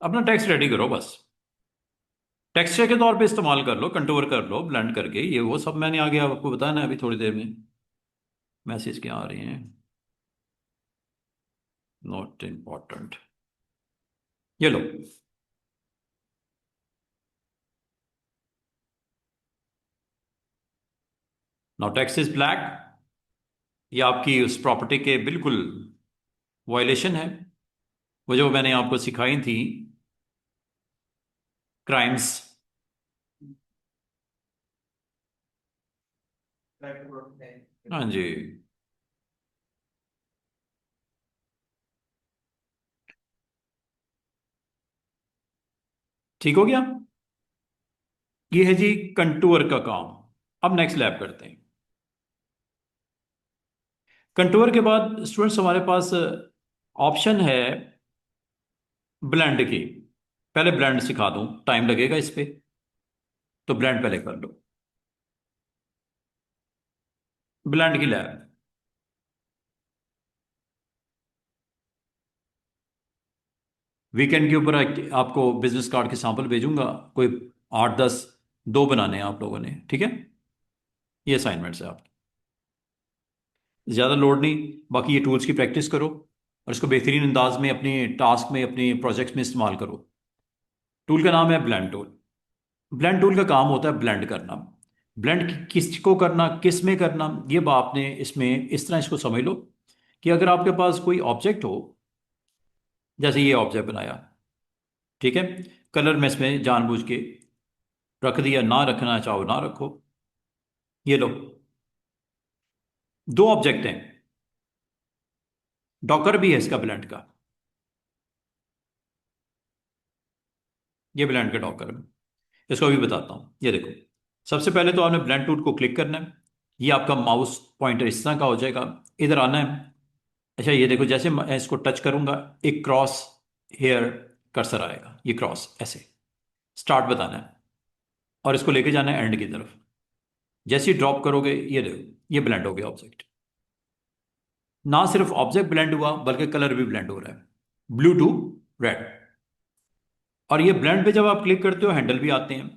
अपना टेक्स्ट रेडी करो बस, टेक्सचर के तौर पे इस्तेमाल कर लो, कंटूर कर लो, ब्लेंड करके, ये वो सब मैंने आगे आपको बताना है अभी थोड़ी देर में। मैसेज क्या आ रही हैं? Not important. ये लो। Now text is black. ये आपकी उस प्रॉपर्टी के बिल्कुल वायलेशन है, वो जो मैंने आपको सिखाई थी, क्राइम्स। हाँ जी। ठीक हो गया। ये है जी कंटूर का काम। अब नेक्स्ट लैब करते हैं। कंटूर के बाद स्टूडेंट्स हमारे पास ऑप्शन है ब्लेंड की। पहले ब्लेंड सिखा दूं, टाइम लगेगा इस पे, तो ब्लेंड पहले कर लो। ब्लेंड की लैब, वीकेंड के ऊपर आपको बिजनेस कार्ड के सैंपल भेजूंगा, कोई 8-10, दो बनाने हैं आप लोगों ने, ठीक है? ये असाइनमेंट्स है आपकी, ज़्यादा लोड नहीं। बाकी ये टूल्स की प्रैक्टिस करो और इसको बेहतरीन अंदाज में अपने टास्क में, अपने प्रोजेक्ट्स में इस्तेमाल करो। टूल का नाम है ब्लेंड टूल। ब्लेंड टूल का काम होता है ब्लेंड करना। ब्लेंड किसको करना, किस में करना, ये बात आपने इसमें इस तरह इसको समझ लो कि अगर आपके पास कोई ऑब्जेक्ट हो, जैसे ये ऑब्जेक्ट बनाया, ठीक है, कलर में इसमें जानबूझ के रख दिया, ना रखना चाहो ना रखो। ये लो, दो ऑब्जेक्ट हैं, डॉकर भी है इसका ब्लेंड का, ये ब्लेंड का डॉकर है। इसको अभी बताता हूँ, ये देखो। सबसे पहले तो आपने ब्लेंड टूल को क्लिक करना है, ये आपका माउस पॉइंटर इस तरह का हो जाएगा, इधर आना है, अच्छा ये देखो, जैसे मैं इसको टच करूंगा एक क्रॉस हेयर कर्सर आएगा, ये क्रॉस ऐसे स्टार्ट बताना है और इसको लेके जाना है एंड की तरफ। जैसे ही ड्रॉप करोगे ये देखो ये ब्लेंड हो गया ऑब्जेक्ट। ना सिर्फ ऑब्जेक्ट ब्लेंड हुआ बल्कि कलर भी ब्लेंड हो रहा है, ब्लू टू रेड। और ये ब्लेंड पे जब आप क्लिक करते हो हैंडल भी आते हैं।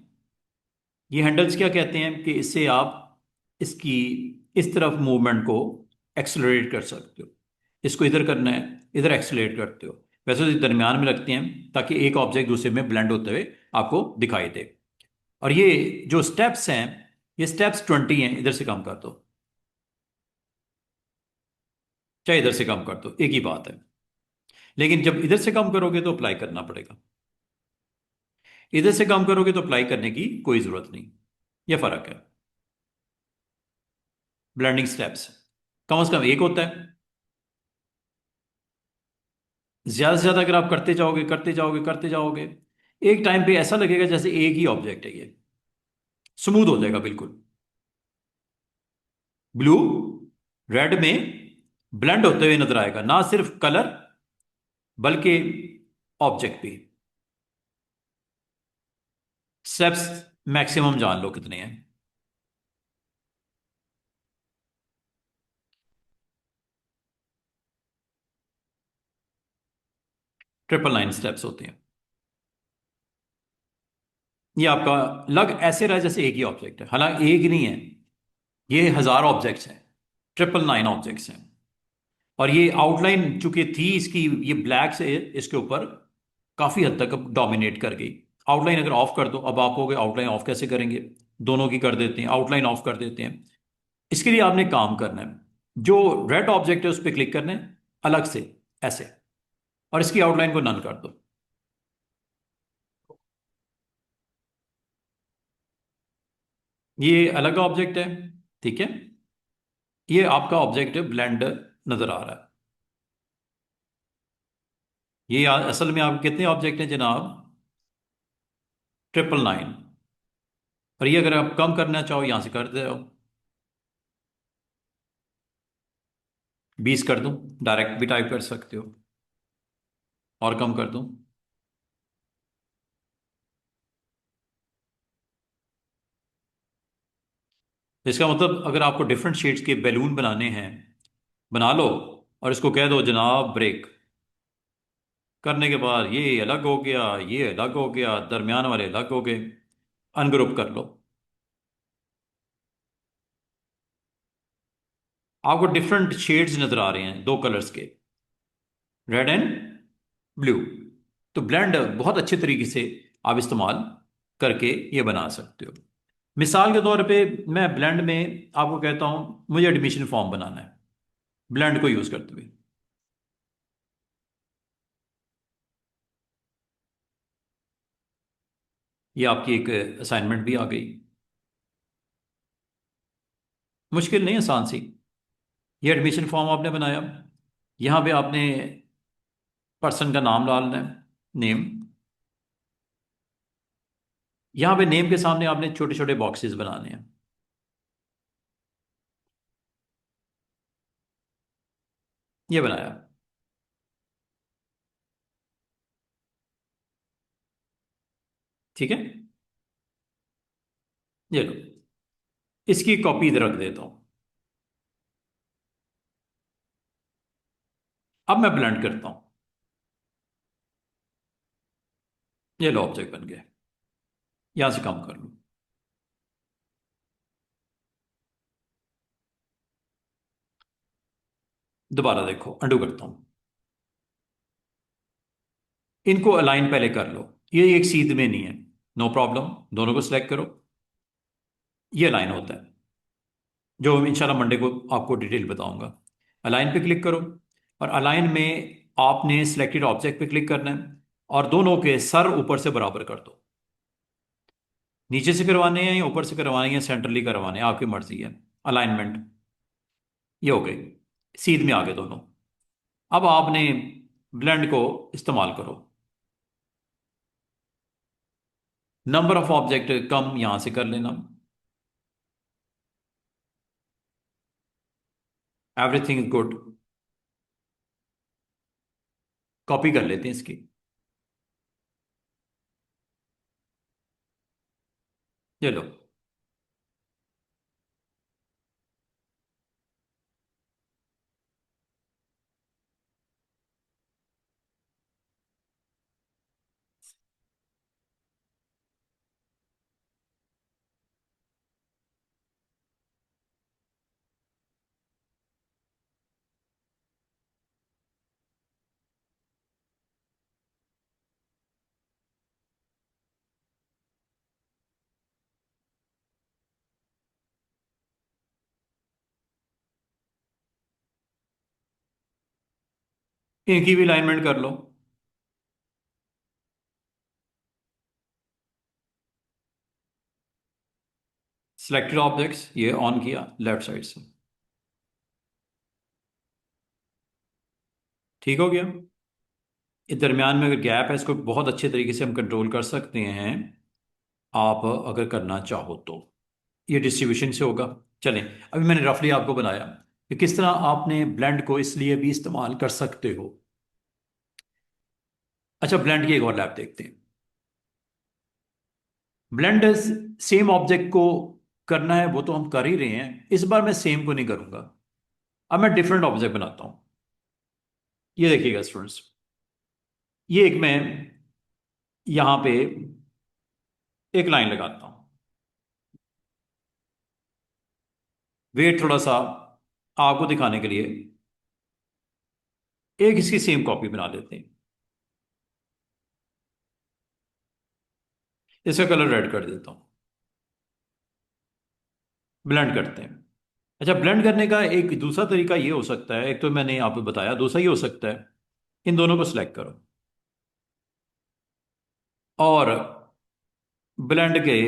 ये हैंडल्स क्या कहते हैं कि इससे आप इसकी इस तरफ मूवमेंट को एक्सेलरेट कर सकते हो। इसको इधर करना है, इधर एक्सेलरेट करते हो। वैसे तो ये दरमियान में रखते हैं ताकि एक ऑब्जेक्ट दूसरे में ब्लेंड होते हुए आपको दिखाई दे। और ये जो स्टेप्स हैं, ये स्टेप्स 20 हैं, इधर से कम कर दो चाहे इधर से कम कर दो, एक ही बात है। लेकिन जब इधर से कम करोगे तो अप्लाई करना पड़ेगा, इधर से कम करोगे तो अप्लाई करने की कोई जरूरत नहीं। यह फर्क है। ब्लेंडिंग स्टेप्स कम से कम एक होता है। ज्यादा से ज्यादा अगर आप करते जाओगे करते जाओगे करते जाओगे, एक टाइम पे ऐसा लगेगा जैसे एक ही ऑब्जेक्ट है, ये स्मूथ हो जाएगा बिल्कुल। ब्लू रेड में ब्लेंड होते हुए नजर आएगा, ना सिर्फ कलर बल्कि ऑब्जेक्ट भी। स्टेप्स मैक्सिमम जान लो कितने हैं। 999 स्टेप्स होते हैं। ये आपका लग ऐसे रहा है जैसे एक ही ऑब्जेक्ट है, हालांकि एक ही नहीं है, ये हजार ऑब्जेक्ट्स हैं, 999 ऑब्जेक्ट्स हैं। और ये आउटलाइन चूंकि थी इसकी, ये ब्लैक से इसके ऊपर काफी हद तक डोमिनेट कर गई। आउटलाइन अगर ऑफ कर दो, अब आप कहोगे आउटलाइन ऑफ कैसे करेंगे, दोनों की कर देते हैं, आउटलाइन ऑफ कर देते हैं। इसके लिए आपने काम करना है, जो रेड ऑब्जेक्ट है उस पर क्लिक करना है अलग से ऐसे, और इसकी आउटलाइन को नन कर दो। ये अलग ऑब्जेक्ट है, ठीक है। ये आपका ऑब्जेक्ट ब्लेंड नजर आ रहा है। ये असल में आप कितने ऑब्जेक्ट हैं जनाब? 999। और ये अगर आप कम करना चाहो यहां से कर दे हो, 20 कर दूं, डायरेक्ट भी टाइप कर सकते हो, और कम कर दूं। इसका मतलब अगर आपको डिफरेंट शेड्स के बैलून बनाने हैं, बना लो, और इसको कह दो जनाब ब्रेक करने के बाद ये अलग हो गया, ये अलग हो गया, दरमियान वाले अलग हो गए, अनग्रुप कर लो। आपको डिफरेंट शेड्स नजर आ रहे हैं दो कलर्स के, रेड एंड ब्लू। तो ब्लेंड बहुत अच्छे तरीके से आप इस्तेमाल करके ये बना सकते हो। मिसाल के तौर पे मैं ब्लेंड में आपको कहता हूं मुझे एडमिशन फॉर्म बनाना है ब्लेंड को यूज करते हुए। ये आपकी एक असाइनमेंट भी आ गई। मुश्किल नहीं, आसान सी। ये एडमिशन फॉर्म आपने बनाया, यहाँ पे आपने पर्सन का नाम डालना है, नेम। यहाँ पे नेम के सामने आपने छोटे छोटे बॉक्सेस बनाने हैं। ये बनाया, ठीक है। ये लो, इसकी कॉपी इधर रख देता हूं। अब मैं ब्लेंड करता हूं, ये लो ऑब्जेक्ट बन गया। यहां से काम कर लो। दोबारा देखो, अंडू करता हूं। इनको अलाइन पहले कर लो, ये एक सीध में नहीं है, नो प्रॉब्लम। दोनों को सिलेक्ट करो, ये अलाइन होता है, जो इंशाल्लाह मंडे को आपको डिटेल बताऊंगा। अलाइन पे क्लिक करो, और अलाइन में आपने सिलेक्टेड ऑब्जेक्ट पे क्लिक करना है, और दोनों के सर ऊपर से बराबर कर दो। नीचे से करवाने हैं या ऊपर से करवाने हैं, सेंट्रली करवाने हैं, आपकी मर्जी है। अलाइनमेंट ये हो गई, सीध में आ गए दोनों। अब आपने ब्लेंड को इस्तेमाल करो। नंबर ऑफ ऑब्जेक्ट कम यहां से कर लेना। Everything is good. कॉपी कर लेते हैं इसकी। ये लो। इनकी भी अलाइनमेंट कर लो। सिलेक्टेड ऑब्जेक्ट्स ये ऑन किया लेफ्ट साइड से। ठीक हो गया। इस दरमियान में अगर गैप है इसको बहुत अच्छे तरीके से हम कंट्रोल कर सकते हैं, आप अगर करना चाहो तो। ये डिस्ट्रीब्यूशन से होगा। चलें, अभी मैंने रफली आपको बनाया कि किस तरह आपने ब्लेंड को इसलिए भी इस्तेमाल कर सकते हो। अच्छा, ब्लेंड की एक और लैब देखते हैं। ब्लेंड सेम ऑब्जेक्ट को करना है, वो तो हम कर ही रहे हैं, इस बार मैं सेम को नहीं करूंगा। अब मैं डिफरेंट ऑब्जेक्ट बनाता हूं। ये देखिएगा स्टूडेंट्स, ये एक मैं यहां पे एक लाइन लगाता हूं। वेट थोड़ा सा आपको दिखाने के लिए एक इसकी सेम कॉपी बना लेते हैं। इसका कलर रेड कर देता हूं। ब्लेंड करते हैं। अच्छा, ब्लेंड करने का एक दूसरा तरीका ये हो सकता है, एक तो मैंने आपको बताया, दूसरा ये हो सकता है इन दोनों को सिलेक्ट करो और ब्लेंड के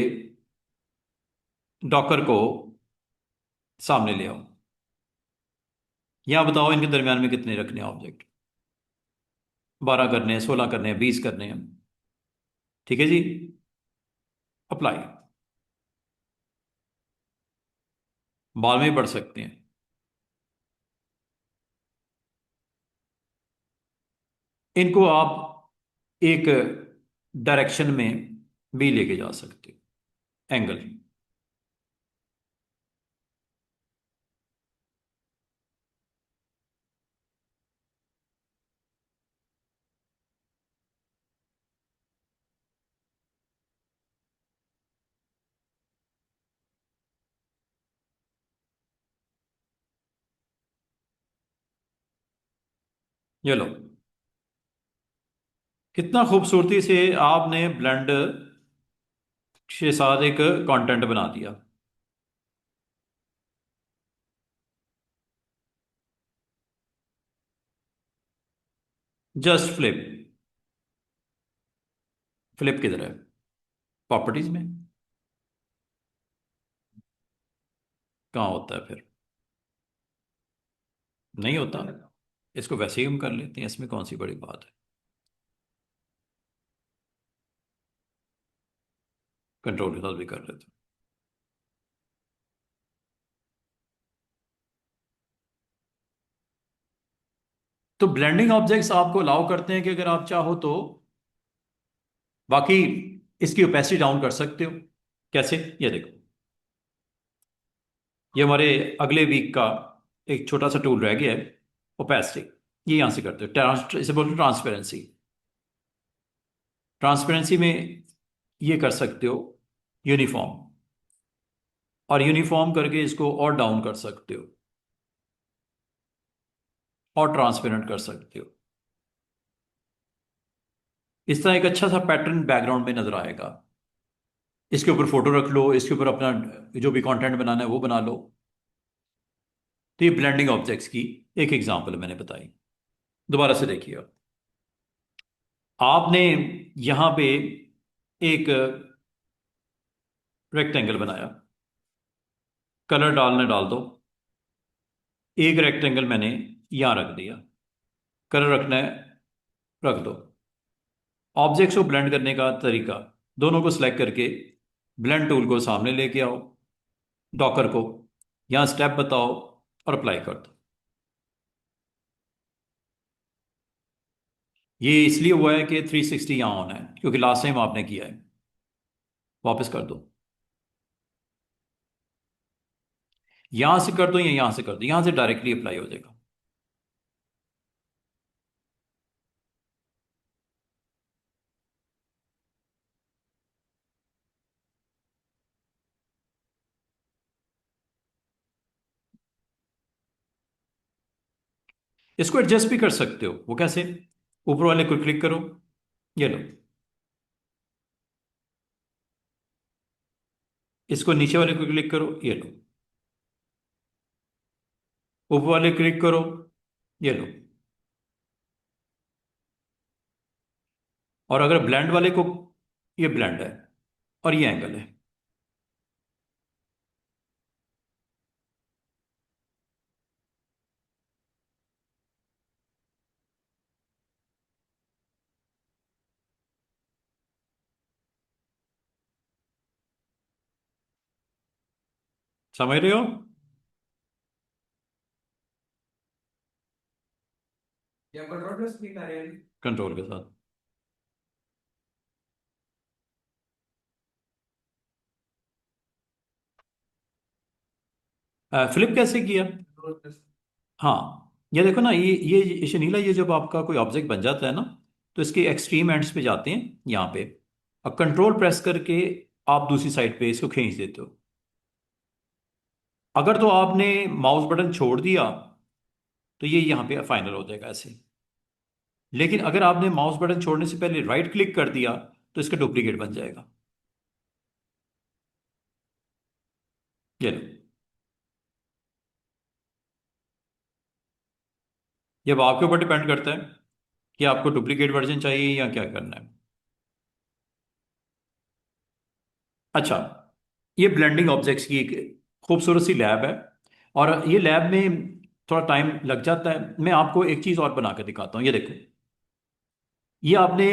डॉकर को सामने ले आओ। यहां बताओ इनके दरमियान में कितने रखने हैं ऑब्जेक्ट। 12 करने हैं, 16 करने हैं, 20 करने हैं। ठीक है जी। अप्लाई। बाद में बढ़ सकते हैं। इनको आप एक डायरेक्शन में भी लेके जा सकते हो, एंगल। ये लो, कितना खूबसूरती से आपने ब्लेंड के साथ एक कंटेंट बना दिया। Just flip. फ्लिप किधर है? प्रॉपर्टीज में। कहाँ होता है फिर? नहीं होता। इसको वैसे ही हम कर लेते हैं, इसमें कौन सी बड़ी बात है। कंट्रोल के साथ भी कर लेते हैं। तो ब्लेंडिंग ऑब्जेक्ट्स आपको अलाउ करते हैं कि अगर आप चाहो तो बाकी इसकी ओपेसिटी डाउन कर सकते हो। कैसे? ये देखो, ये हमारे अगले वीक का एक छोटा सा टूल रह गया है, ओपेसिटी। ये यहां से करते हो, इसे बोलते हो ट्रांसपेरेंसी। ट्रांसपेरेंसी में ये कर सकते हो यूनिफॉर्म, और यूनिफॉर्म करके इसको और डाउन कर सकते हो और ट्रांसपेरेंट कर सकते हो। इस तरह एक अच्छा सा पैटर्न बैकग्राउंड में नजर आएगा। इसके ऊपर फोटो रख लो, इसके ऊपर अपना जो भी कंटेंट बनाना है वो बना लो। तो ये ब्लेंडिंग ऑब्जेक्ट्स की एक एग्जांपल मैंने बताई। दोबारा से देखिए, आपने यहां पे एक रेक्टेंगल बनाया, कलर डालना डाल दो। एक रेक्टेंगल मैंने यहां रख दिया, कलर रखना है रख दो। ऑब्जेक्ट्स को ब्लेंड करने का तरीका, दोनों को सिलेक्ट करके ब्लेंड टूल को सामने लेके आओ, डॉकर को यहां स्टेप बताओ और अप्लाई कर दो। ये इसलिए हुआ है कि 360 यहाँ होना है क्योंकि लास्ट टाइम आपने किया है। वापस कर दो, यहां से कर दो या यहां से कर दो, यहां से डायरेक्टली अप्लाई हो जाएगा। इसको एडजस्ट भी कर सकते हो, वो कैसे? ऊपर वाले को क्लिक करो, ये लो। इसको नीचे वाले को क्लिक करो, ये लो। ऊपर वाले क्लिक करो, ये लो। और अगर ब्लेंड वाले को, ये ब्लेंड है और ये एंगल है। समझ रहे हो? या कंट्रोल प्लस भी करें, कंट्रोल के साथ। फ्लिप कैसे किया? हाँ, ये देखो ना, ये शनीला, ये जब आपका कोई ऑब्जेक्ट बन जाता है ना, तो इसके एक्सट्रीम एंड्स पे जाते हैं यहाँ पे, और कंट्रोल प्रेस करके आप दूसरी साइड पे इसको खींच देते हो। अगर तो आपने माउस बटन छोड़ दिया तो ये यहाँ पे फाइनल हो जाएगा ऐसे। लेकिन अगर आपने माउस बटन छोड़ने से पहले राइट क्लिक कर दिया तो इसका डुप्लीकेट बन जाएगा। ये लो। ये अब आपके ऊपर डिपेंड करता है कि आपको डुप्लीकेट वर्जन चाहिए या क्या करना है। अच्छा, ये ब्लेंडिंग ऑब्जेक्ट्स की एक खूबसूरत सी लैब है, और ये लैब में थोड़ा टाइम लग जाता है। मैं आपको एक चीज़ और बना के दिखाता हूँ, ये देखो। ये आपने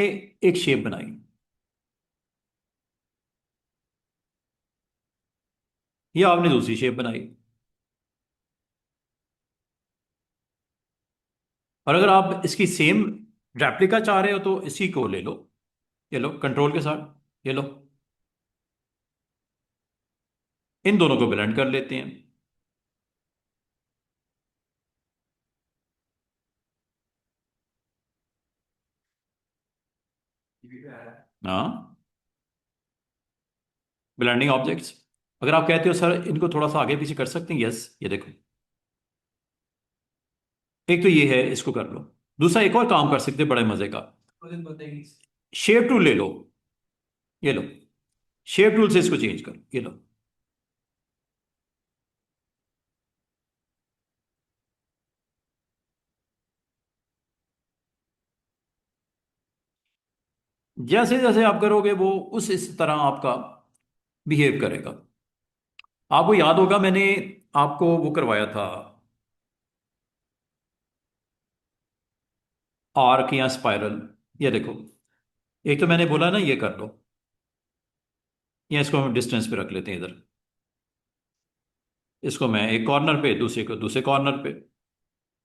एक शेप बनाई, ये आपने दूसरी शेप बनाई, और अगर आप इसकी सेम रेप्लिका चाह रहे हो तो इसी को ले लो, ये लो कंट्रोल के साथ, ये लो। इन दोनों को ब्लेंड कर लेते हैं। हाँ, ब्लेंडिंग ऑब्जेक्ट्स। अगर आप कहते हो सर इनको थोड़ा सा आगे पीछे कर सकते हैं, यस, ये देखो। एक तो ये है, इसको कर लो। दूसरा एक और काम कर सकते हैं बड़े मजे का, शेप टूल ले लो, ये लो। शेप टूल से इसको चेंज करो, ये लो। जैसे जैसे आप करोगे वो उस इस तरह आपका बिहेव करेगा। आपको याद होगा मैंने आपको वो करवाया था, आर्क या स्पाइरल। ये देखो, एक तो मैंने बोला ना ये कर लो, या इसको हम डिस्टेंस पे रख लेते हैं इधर। इसको मैं एक कॉर्नर पे, दूसरे को दूसरे कॉर्नर पे।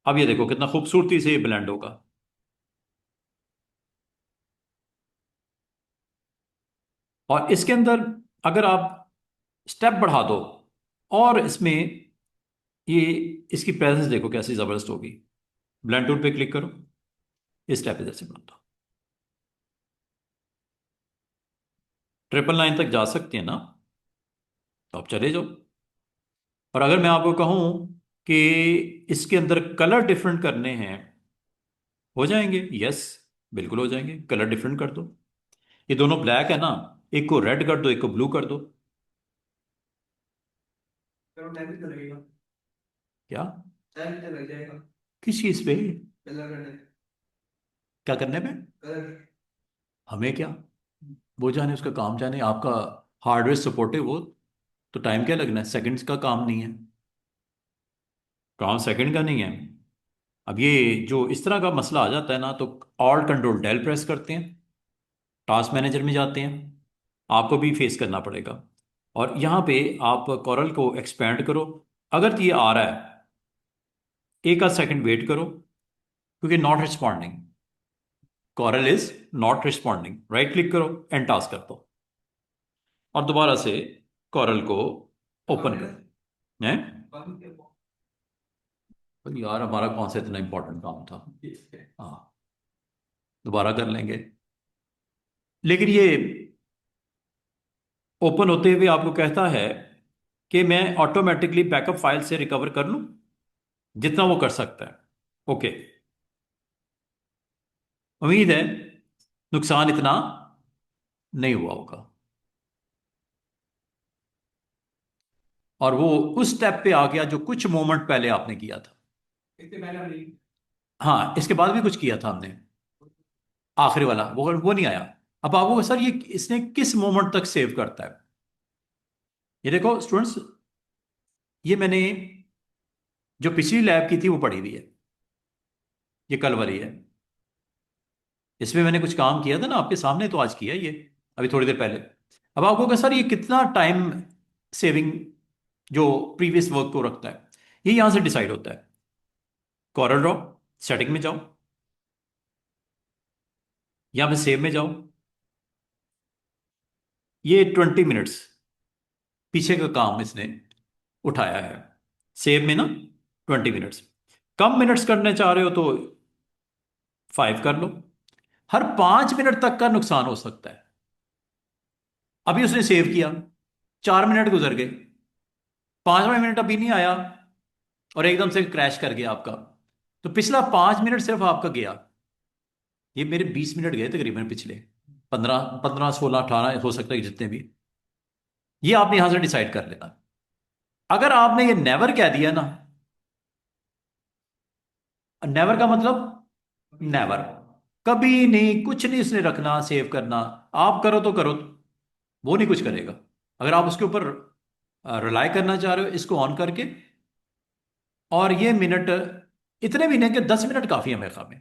अब ये देखो कितना खूबसूरती से ये ब्लेंड होगा। और इसके अंदर अगर आप स्टेप बढ़ा दो, और इसमें ये इसकी प्रेजेंस देखो कैसी जबरदस्त होगी। ब्लेंड टूल पे क्लिक करो, इस स्टेप इधर से बढ़ा दो। ट्रिपल लाइन तक जा सकते हैं ना, तो आप चले जाओ। और अगर मैं आपको कहूं कि इसके अंदर कलर डिफरेंट करने हैं, हो जाएंगे, यस, बिल्कुल हो जाएंगे। कलर डिफरेंट कर दो। ये दोनों ब्लैक है ना, एक को रेड कर दो, एक को ब्लू कर दो। चलो टाइम भी तो लगेगा। क्या? टाइम भी तो लग जाएगा। किस चीज पे? कलर करने, क्या करने पे? कलर। हमें क्या, वो जाने, उसका काम जाने। आपका हार्डवेयर सपोर्टिव हो तो टाइम क्या लगना है, सेकंड्स का काम नहीं है। काम सेकंड का नहीं है। अब ये जो इस तरह का मसला आ जाता है ना, तो ऑल्ट कंट्रोल डेल प्रेस करते हैं, टास्क मैनेजर में जाते हैं, आपको भी फेस करना पड़ेगा। और यहाँ पे आप कॉरल को एक्सपेंड करो। अगर ये आ रहा है, एक आध सेकंड वेट करो, क्योंकि not responding. Corel is not responding, right click करो, एंड टास्क कर दो और दोबारा से कॉरल को ओपन करो। हैं पर यार हमारा कौन सा इतना इंपॉर्टेंट काम था। हाँ, दोबारा कर लेंगे। लेकिन ये ओपन होते हुए आपको कहता है कि मैं ऑटोमेटिकली बैकअप फाइल से रिकवर कर लूं जितना वो कर सकता है। ओके, उम्मीद है नुकसान इतना नहीं हुआ होगा। और वो उस स्टेप पे आ गया जो कुछ मोमेंट पहले आपने किया था। हाँ, इसके बाद भी कुछ किया था हमने, आखिरी वाला वो नहीं आया। अब आपको सर ये इसने किस मोमेंट तक सेव करता है, ये देखो स्टूडेंट्स, ये मैंने जो पिछली लैब की थी वो पढ़ी हुई है, ये कल वाली है। इसमें मैंने कुछ काम किया था ना आपके सामने, तो आज किया ये अभी थोड़ी देर पहले। अब आपको कहा सर ये कितना टाइम सेविंग जो प्रीवियस वर्क को रखता है, ये यहां से डिसाइड होता है। कॉरल ड्रॉ सेटिंग में जाओ, यहां पे सेव में जाओ, ये 20 मिनट्स पीछे का काम इसने उठाया है। सेव में ना 20 मिनट्स, कम मिनट्स करने चाह रहे हो तो 5 कर लो। हर 5 मिनट तक का नुकसान हो सकता है। अभी उसने सेव किया, 4 मिनट गुजर गए, 5वां मिनट अभी नहीं आया और एकदम से क्रैश कर गया आपका, तो पिछला 5 मिनट सिर्फ आपका गया। ये मेरे 20 मिनट गए तकरीबन, पिछले 15 15 16 18 हो सकता है जितने भी। ये आपने यहां से डिसाइड कर लेना। अगर आपने ये नेवर कह दिया ना, नेवर का मतलब नेवर, कभी नहीं, कुछ नहीं उसने रखना सेव करना। आप करो तो करो, वो नहीं कुछ करेगा। अगर आप उसके ऊपर रिलाई करना चाह रहे हो इसको ऑन करके, और ये मिनट इतने भी नहीं कि 10 मिनट काफी है मेरे ख्याल में,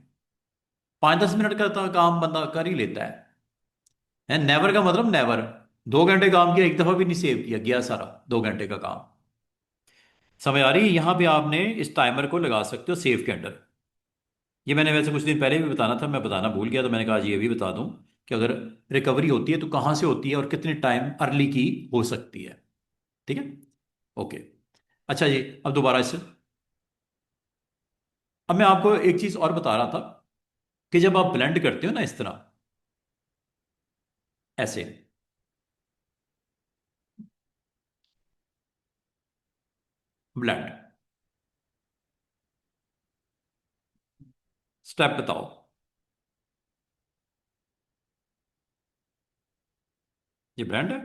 5 10 मिनट का तो काम बंदा कर ही लेता है। नेवर का मतलब नेवर, 2 घंटे काम किया, एक दफा भी नहीं सेव किया, गया सारा 2 घंटे का काम। समझ आ रही है? यहां पे आपने इस टाइमर को लगा सकते हो सेव के अंडर। ये मैंने वैसे कुछ दिन पहले भी बताना था, मैं बताना भूल गया, तो मैंने कहा आज ये भी बता दूं कि अगर रिकवरी होती है तो कहां से होती है और कितने टाइम अर्ली की हो सकती है। ठीक है, ओके। अच्छा जी, अब दोबारा इससे, अब मैं आपको एक चीज और बता रहा था कि जब आप ब्लेंड करते हो ना इस तरह, ऐसे, ब्लेंड स्टेप बताओ। ये ब्लेंड है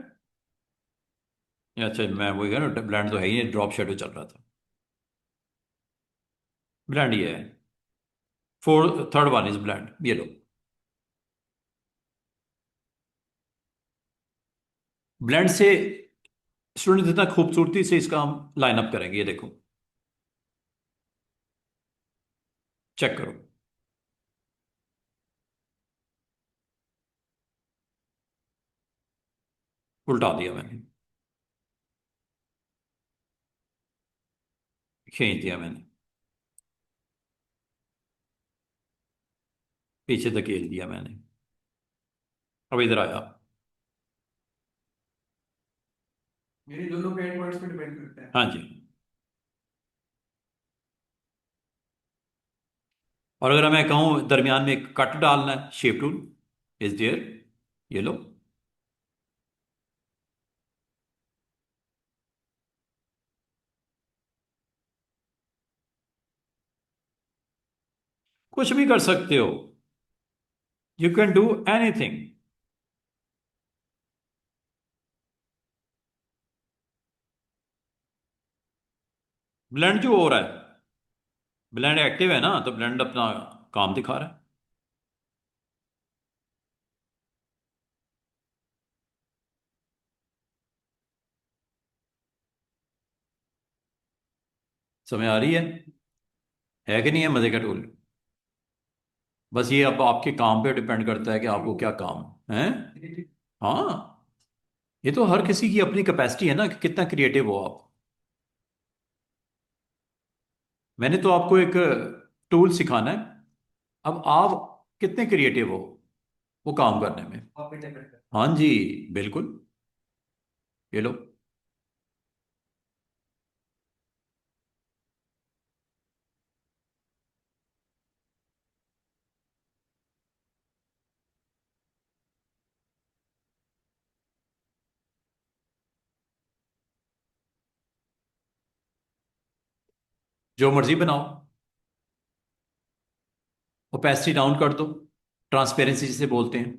या अच्छा, मैं वही कह रहा हूँ, ब्लेंड तो है ही, ड्रॉप शेडो चल रहा था। ब्लेंड ये है, थर्ड वन इज ब्लेंड, ये लो। ब्लेंड से स्टूडेंट इतना खूबसूरती से इसका हम लाइन अप करेंगे, ये देखो, चेक करो। उल्टा दिया मैंने, खींच दिया मैंने, पीछे धकेल दिया मैंने, अब इधर आया। मेरे दोनों पेन पॉइंट्स पे डिपेंड करता है। हाँ जी, और अगर मैं कहूं दरमियान में एक कट डालना है, शेप टूल इज देयर, ये लो। कुछ भी कर सकते हो, you can do anything. Blend जो हो रहा है, ब्लेंड एक्टिव है ना, तो ब्लेंड अपना काम दिखा रहा है। समझ आ रही है कि नहीं है? मजे का टूल। बस ये अब आपके काम पे डिपेंड करता है कि आपको क्या काम है। हाँ, ये तो हर किसी की अपनी कैपेसिटी है ना कि कितना क्रिएटिव हो आप। मैंने तो आपको एक टूल सिखाना है। अब आप कितने क्रिएटिव हो वो काम करने में। हाँ जी, बिल्कुल। ये लो। जो मर्जी बनाओ। ओपेसिटी डाउन कर दो, ट्रांसपेरेंसी जिसे बोलते हैं।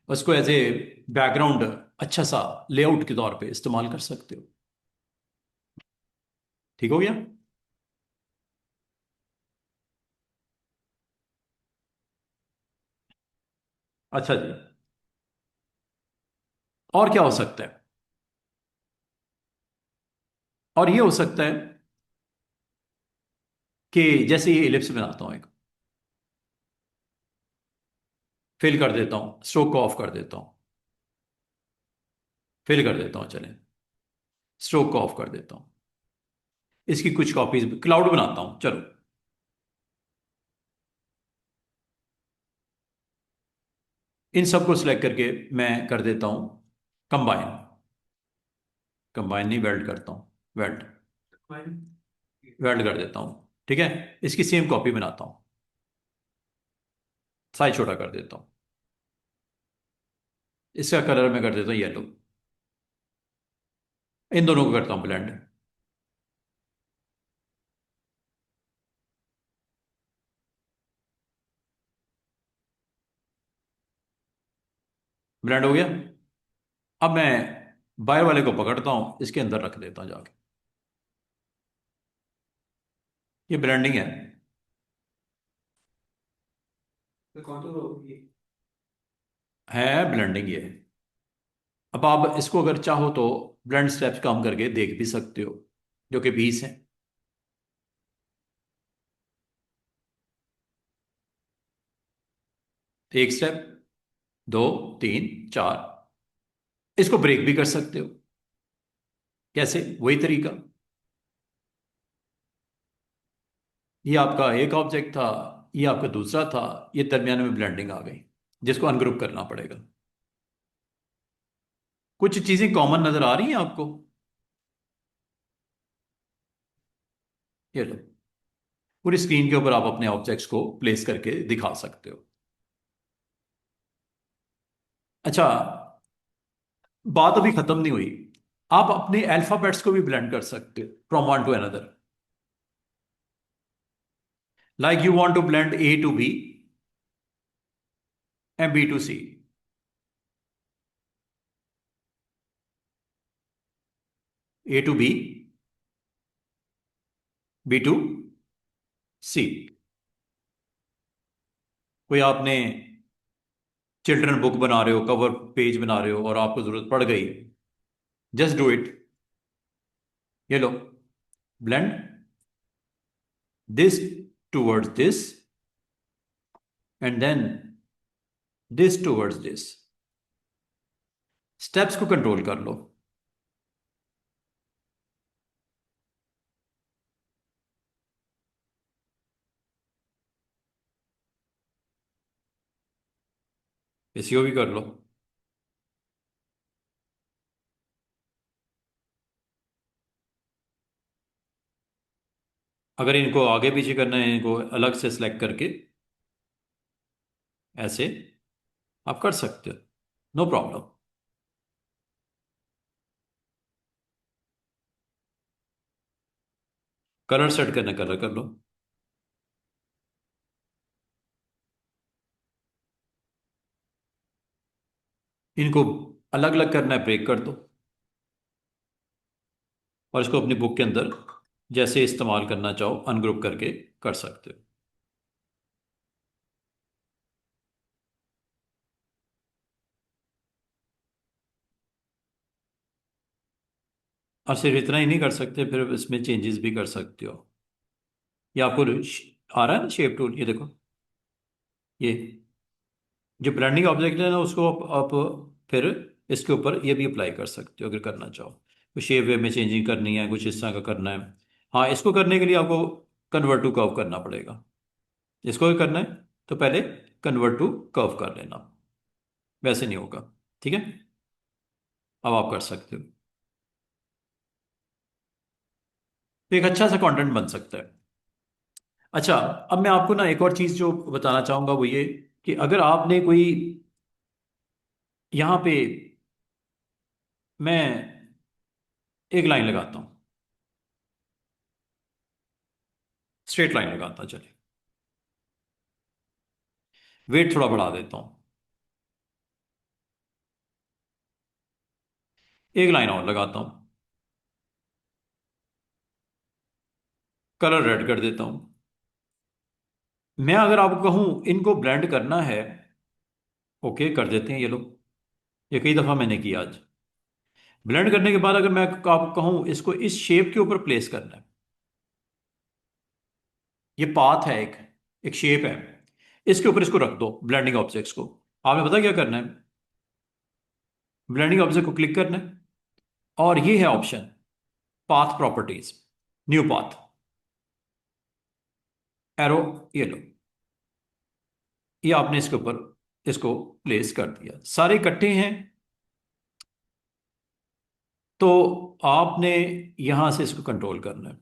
उसको एज ए बैकग्राउंड अच्छा सा लेआउट के तौर पे इस्तेमाल कर सकते हो। ठीक हो गया। अच्छा जी। और क्या हो सकता है? और ये हो सकता है कि जैसे ये इलिप्स बनाता हूं एक, फिल कर देता हूं, स्ट्रोक को ऑफ कर देता हूं, फिल कर देता हूं, चलें, स्ट्रोक को ऑफ कर देता हूं, इसकी कुछ कॉपीज क्लाउड बनाता हूं, चलो। इन सबको सिलेक्ट करके मैं कर देता हूं कंबाइन। कंबाइन नहीं, वेल्ड करता हूं, वेल्ड, वेल्ड कर देता हूं। ठीक है, इसकी सेम कॉपी बनाता हूं, साइज छोटा कर देता हूं, इसका कलर मैं कर देता हूं येलो। इन दोनों को करता हूं ब्लेंड। ब्लेंड हो गया। अब मैं बाहर वाले को पकड़ता हूं, इसके अंदर रख देता हूं जाके। ये ब्लेंडिंग है। है ब्लेंडिंग ये। अब आप इसको अगर चाहो तो ब्लेंड स्टेप्स कम करके देख भी सकते हो, जो कि 20 है। एक स्टेप, दो, तीन, चार। इसको ब्रेक भी कर सकते हो। कैसे? वही तरीका। ये आपका एक ऑब्जेक्ट था, ये आपका दूसरा था, ये दरमियान में ब्लेंडिंग आ गई, जिसको अनग्रुप करना पड़ेगा। कुछ चीजें कॉमन नजर आ रही हैं आपको? ये लो, पूरी स्क्रीन के ऊपर आप अपने ऑब्जेक्ट्स को प्लेस करके दिखा सकते हो। अच्छा, बात अभी खत्म नहीं हुई। आप अपने अल्फाबेट्स को भी ब्लेंड कर सकते हो from one to another. Like you want to blend A to B and B to C. A to B, B to C. कोई आपने चिल्ड्रन बुक बना रहे हो, कवर पेज बना रहे हो और आपको जरूरत पड़ गई, जस्ट डू इट। ये लो, blend this towards this and then this towards this. Steps को कंट्रोल कर लो। इसी को भी कर लो। अगर इनको आगे पीछे करना है, इनको अलग से सिलेक्ट करके ऐसे आप कर सकते हो, नो प्रॉब्लम। कलर सेट करना, कलर कर लो। इनको अलग अलग करना है, ब्रेक कर दो, और इसको अपनी बुक के अंदर जैसे इस्तेमाल करना चाहो अनग्रुप करके कर सकते हो। और सिर्फ इतना ही नहीं कर सकते, फिर इसमें चेंजेस भी कर सकते हो। ये आपको आ रहा है ना शेप टूल, ये देखो। ये जो ब्लेंडिंग ऑब्जेक्ट है ना, उसको आप फिर इसके ऊपर ये भी अप्लाई कर सकते हो अगर करना चाहो। कुछ शेप वे में चेंजिंग करनी है, कुछ इस तरह का करना है। हाँ, इसको करने के लिए आपको कन्वर्ट टू कर्व करना पड़ेगा। इसको भी करना है तो पहले कन्वर्ट टू कर्व कर लेना, वैसे नहीं होगा। ठीक है, अब आप कर सकते हो, तो एक अच्छा सा कंटेंट बन सकता है। अच्छा, अब मैं आपको ना एक और चीज़ जो बताना चाहूँगा वो ये कि अगर आपने कोई यहाँ पे, मैं एक लाइन लगाता हूँ, स्ट्रेट लाइन लगाता हूँ, चलिए वेट थोड़ा बढ़ा देता हूँ, एक लाइन और लगाता हूँ, कलर रेड कर देता हूँ। मैं अगर आपको कहूँ इनको ब्लेंड करना है, ओके कर देते हैं ये लोग, ये कई दफ़ा मैंने किया आज। ब्लेंड करने के बाद अगर मैं आपको कहूँ इसको इस शेप के ऊपर प्लेस करना है, ये पाथ है, एक एक शेप है, इसके ऊपर इसको रख दो ब्लेंडिंग ऑब्जेक्ट्स को। आपने पता क्या करना है, ब्लेंडिंग ऑब्जेक्ट को क्लिक करना है और ये है option path properties, new path, arrow, ये लो, ये आपने इसके ऊपर इसको प्लेस कर दिया, सारे इकट्ठे हैं। तो आपने यहां से इसको कंट्रोल करना है,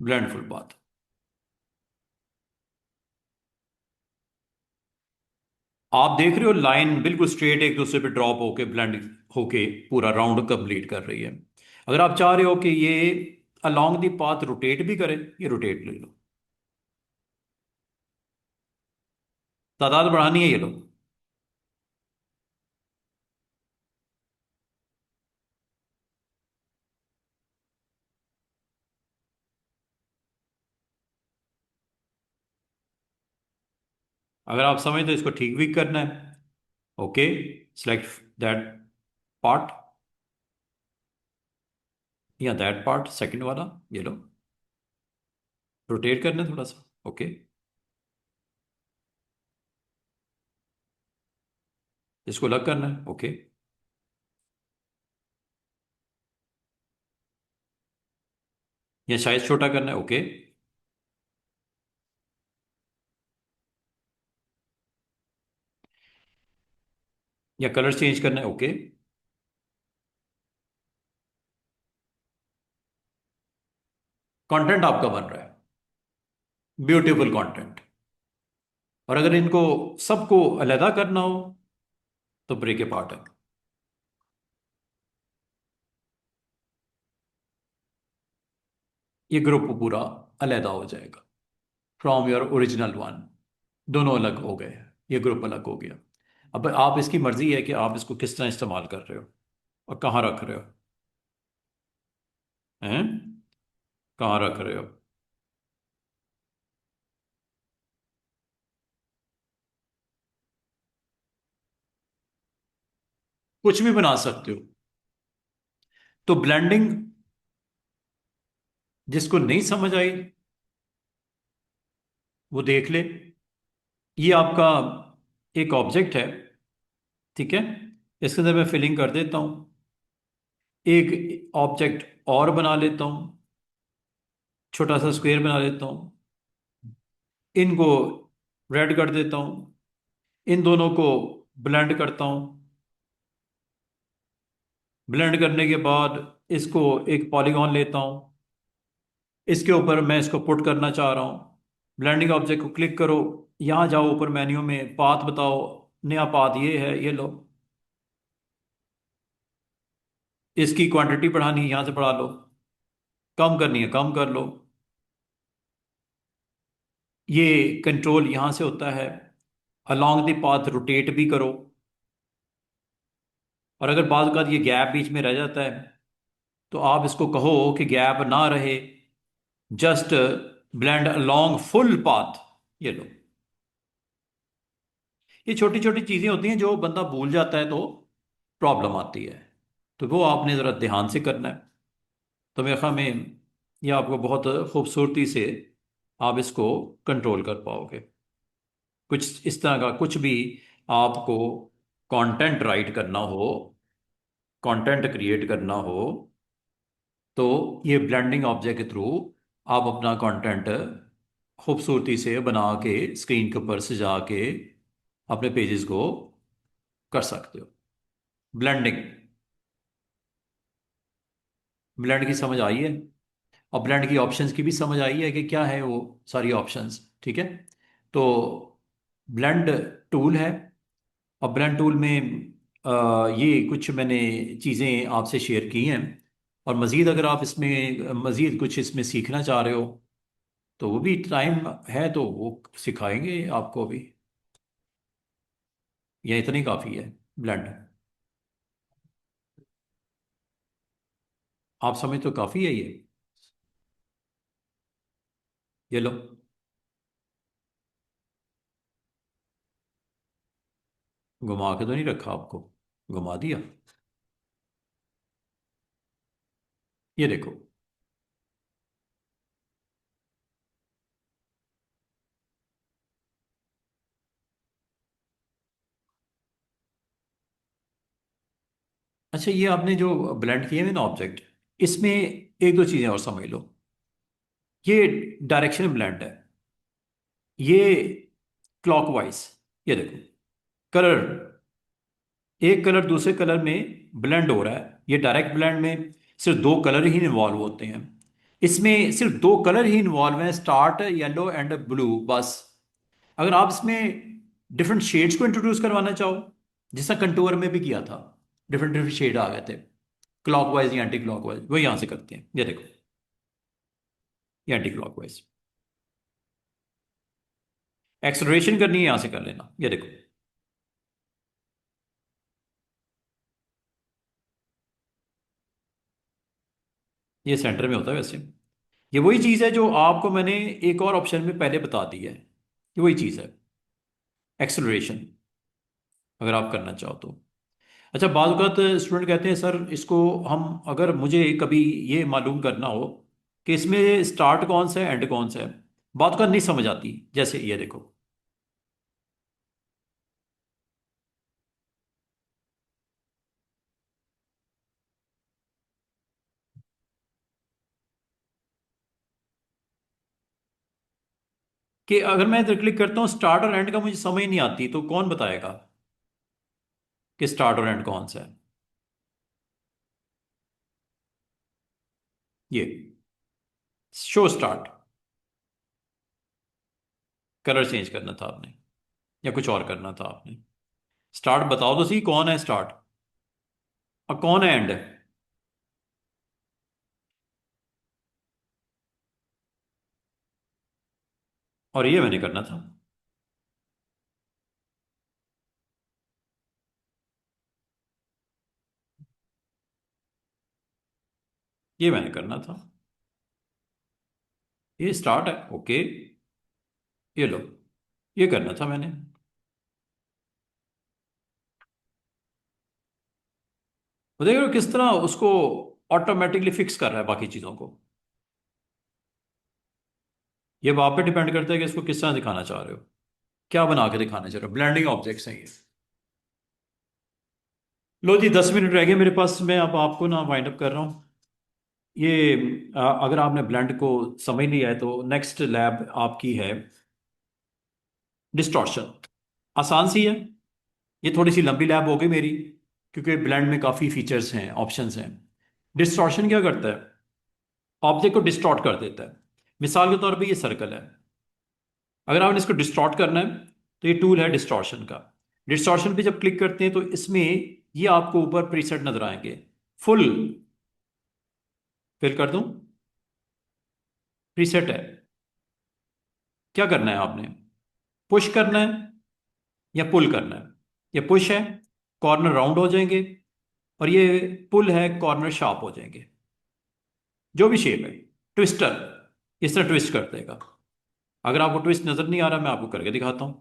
ब्लेंड फुल पाथ। आप देख रहे हो लाइन बिल्कुल स्ट्रेट एक दूसरे पे ड्रॉप होके ब्लेंड होके पूरा राउंड कंप्लीट कर रही है। अगर आप चाह रहे हो कि ये अलोंग दी पाथ रोटेट भी करे, ये रोटेट ले लो, तादाद बढ़ानी है ये लो। अगर आप समझ तो इसको ठीक भी करना है, ओके, सेलेक्ट दैट पार्ट या दैट पार्ट सेकंड वाला, ये लो, रोटेट करना है थोड़ा सा, ओके। इसको अलग करना है, ओके, या साइज छोटा करना है, ओके। या कलर चेंज करना है, ओके। कंटेंट आपका बन रहा है, ब्यूटीफुल कंटेंट। और अगर इनको सबको अलहदा करना हो तो ब्रेक ए पार्ट है, ये ग्रुप पूरा अलहदा हो जाएगा फ्रॉम योर ओरिजिनल वन, दोनों अलग हो गए, ये ग्रुप अलग हो गया। अब आप, इसकी मर्जी है कि आप इसको किस तरह इस्तेमाल कर रहे हो और कहाँ रख रहे हो, हैं, कहाँ रख रहे हो। कुछ भी बना सकते हो। तो ब्लेंडिंग जिसको नहीं समझ आई वो देख ले, ये आपका एक ऑब्जेक्ट है, ठीक है, इसके अंदर मैं फिलिंग कर देता हूं, एक ऑब्जेक्ट और बना लेता हूं, छोटा सा स्क्वायर बना लेता हूं, इनको रेड कर देता हूं, इन दोनों को ब्लेंड करता हूं, ब्लेंड करने के बाद इसको एक पॉलीगॉन लेता हूं, इसके ऊपर मैं इसको पुट करना चाह रहा हूं, ब्लेंडिंग ऑब्जेक्ट को क्लिक करो, यहां जाओ ऊपर मेन्यू में पाथ बताओ, नया पाथ ये है, ये लो, इसकी क्वांटिटी बढ़ानी है यहां से बढ़ा लो, कम करनी है कम कर लो, ये कंट्रोल यहां से होता है, अलोंग द पाथ रोटेट भी करो। और अगर बाद का ये गैप बीच में रह जाता है तो आप इसको कहो कि गैप ना रहे, just blend along full path, ये लो। ये छोटी छोटी चीजें होती हैं जो बंदा भूल जाता है तो प्रॉब्लम आती है, तो वो आपने ज़रा ध्यान से करना है। तो मेरे ख्याल में ये आपको बहुत खूबसूरती से आप इसको कंट्रोल कर पाओगे। कुछ इस तरह का कुछ भी आपको कंटेंट राइट करना हो कंटेंट क्रिएट करना हो तो ये ब्लेंडिंग ऑब्जेक्ट के थ्रू आप अपना कंटेंट खूबसूरती से बना के स्क्रीन के ऊपर सजा के अपने पेजेस को कर सकते हो। ब्लेंडिंग, ब्लेंड की समझ आई है? और ब्लेंड की ऑप्शंस की भी समझ आई है कि क्या है वो सारी ऑप्शंस, ठीक है? तो ब्लेंड टूल है, और ब्लेंड टूल में ये कुछ मैंने चीज़ें आपसे शेयर की हैं, और मज़ीद अगर आप इसमें मज़ीद कुछ इसमें सीखना चाह रहे हो तो वो भी टाइम है तो वो सिखाएंगे आपको भी। ये इतनी काफ़ी है ब्लेंड, आप समझ तो काफ़ी है ये लो। घुमा के तो नहीं रखा आपको, घुमा दिया। ये देखो, अच्छा ये आपने जो ब्लेंड किए हुए ना ऑब्जेक्ट, इसमें एक दो चीज़ें और समझ लो। ये डायरेक्शन ब्लेंड है, ये क्लॉकवाइज। ये देखो, कलर, एक कलर दूसरे कलर में ब्लेंड हो रहा है। ये डायरेक्ट ब्लेंड में सिर्फ दो कलर ही इन्वॉल्व होते हैं, इसमें सिर्फ दो कलर ही इन्वॉल्व हैं, स्टार्ट येलो एंड ब्लू, बस। अगर आप इसमें डिफरेंट शेड्स को इंट्रोड्यूस करवाना चाहो, जिसका कंटूर में भी किया था, डिफरेंट डिफरेंट शेड आ गए थे, क्लॉकवाइज या एंटी क्लॉकवाइज, वो यहां से करते हैं। ये देखो, ये एंटी क्लॉकवाइज। एक्सलरेशन करनी है, यहां से कर लेना। ये देखो, ये सेंटर में होता है वैसे। ये वही चीज है जो आपको मैंने एक और ऑप्शन में पहले बता दी है, ये वही चीज है, एक्सलरेशन, अगर आप करना चाहो तो। अच्छा, बाज़ औक़ात स्टूडेंट कहते हैं सर इसको हम, अगर मुझे कभी ये मालूम करना हो कि इसमें स्टार्ट कौन सा है एंड कौन सा है, बात का नहीं समझ आती। जैसे ये देखो, कि अगर मैं इधर क्लिक करता हूँ स्टार्ट और एंड का मुझे समझ नहीं आती, तो कौन बताएगा कि स्टार्ट और एंड कौन सा है? ये शो स्टार्ट, कलर चेंज करना था आपने या कुछ और करना था आपने? स्टार्ट बताओ तो सही, कौन है स्टार्ट और कौन है एंड? और ये मैंने करना था, ये मैंने करना था। ये स्टार्ट है, ओके, ये लो, ये करना था मैंने। वो देख रहे हो किस तरह उसको ऑटोमेटिकली फिक्स कर रहा है बाकी चीजों को। ये अब आप पे डिपेंड करता है कि इसको किस तरह दिखाना चाह रहे हो, क्या बना के दिखाना चाह रहे हो। ब्लेंडिंग ऑब्जेक्ट्स हैं ये। लो जी, 10 मिनट रह गए मेरे पास, मैं अब आपको ना वाइंड अप कर रहा हूँ। ये अगर आपने ब्लेंड को समझ लिया है तो नेक्स्ट लैब आपकी है डिस्टॉर्शन। आसान सी है, ये थोड़ी सी लंबी लैब होगी मेरी, क्योंकि ब्लेंड में काफ़ी फीचर्स हैं, ऑप्शंस हैं। डिस्टॉर्शन क्या करता है? ऑब्जेक्ट को डिस्टॉर्ट कर देता है। मिसाल के तौर पे ये सर्कल है, अगर आपने इसको डिस्टॉर्ट करना है तो ये टूल है डिस्टॉर्शन का। डिस्टॉर्शन पे जब क्लिक करते हैं तो इसमें ये आपको ऊपर प्रीसेट नजर आएंगे। फुल फिल कर दूं, प्रीसेट है। क्या करना है आपने, पुश करना है या पुल करना है? ये पुश है, कॉर्नर राउंड हो जाएंगे, और ये पुल है, कॉर्नर शार्प हो जाएंगे। जो भी शेप है, ट्विस्टर इस तरह ट्विस्ट कर देगा। अगर आपको ट्विस्ट नजर नहीं आ रहा, मैं आपको करके दिखाता हूं।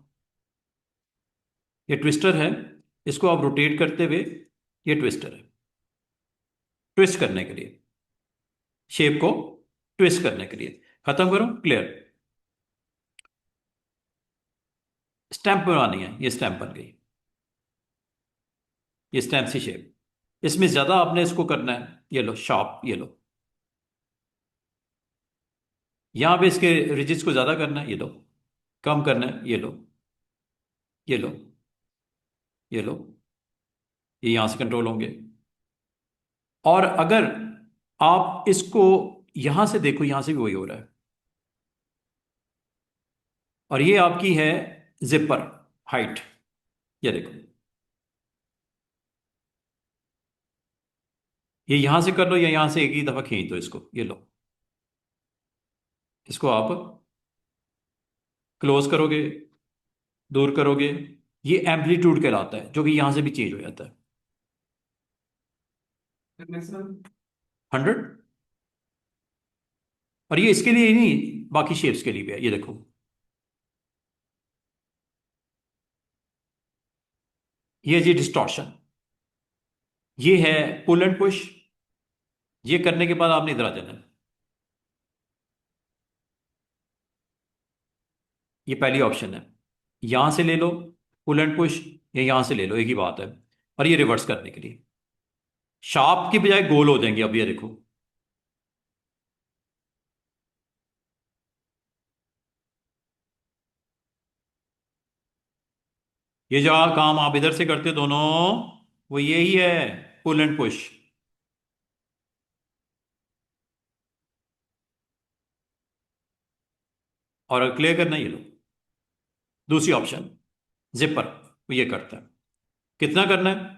ये ट्विस्टर है, इसको आप रोटेट करते हुए, ये ट्विस्टर है, ट्विस्ट करने के लिए, शेप को ट्विस्ट करने के लिए। खत्म करो, क्लियर। स्टैंप बनवानी है, ये स्टैंप बन गई, ये स्टैंप सी शेप। इसमें ज्यादा आपने इसको करना है, ये लो शार्प, ये लो। यहां पे इसके रिजिड्स को ज्यादा करना है, ये लो। कम करना है, ये लो। ये लो। ये लो। ये यहां से कंट्रोल होंगे। और अगर आप इसको यहां से देखो, यहां से भी वही हो रहा है। और ये आपकी है जिपर हाइट, ये देखो। ये यहां से कर लो या यहां से एक ही दफा खींच दो इसको, ये लो। इसको आप क्लोज करोगे, दूर करोगे, ये एम्पलीट्यूड कहलाता है, जो कि यहां से भी चेंज हो जाता है। 100। और ये इसके लिए ही नहीं, बाकी शेप्स के लिए भी है, ये देखो। ये जी डिस्टॉर्शन, ये है पुल एंड पुश। ये करने के बाद आपने इधर आ जाना है। ये पहली ऑप्शन है, यहां से ले लो पुल एंड पुश, या यहां से ले लो, एक ही बात है। और ये रिवर्स करने के लिए शार्प की बजाय गोल हो जाएंगे, अब ये देखो। ये जो काम आप इधर से करते हो दोनों, वो यही है, पुल एंड पुश। और क्लियर करना, ये लो दूसरी ऑप्शन, जिपर, वो ये करता है। कितना करना है,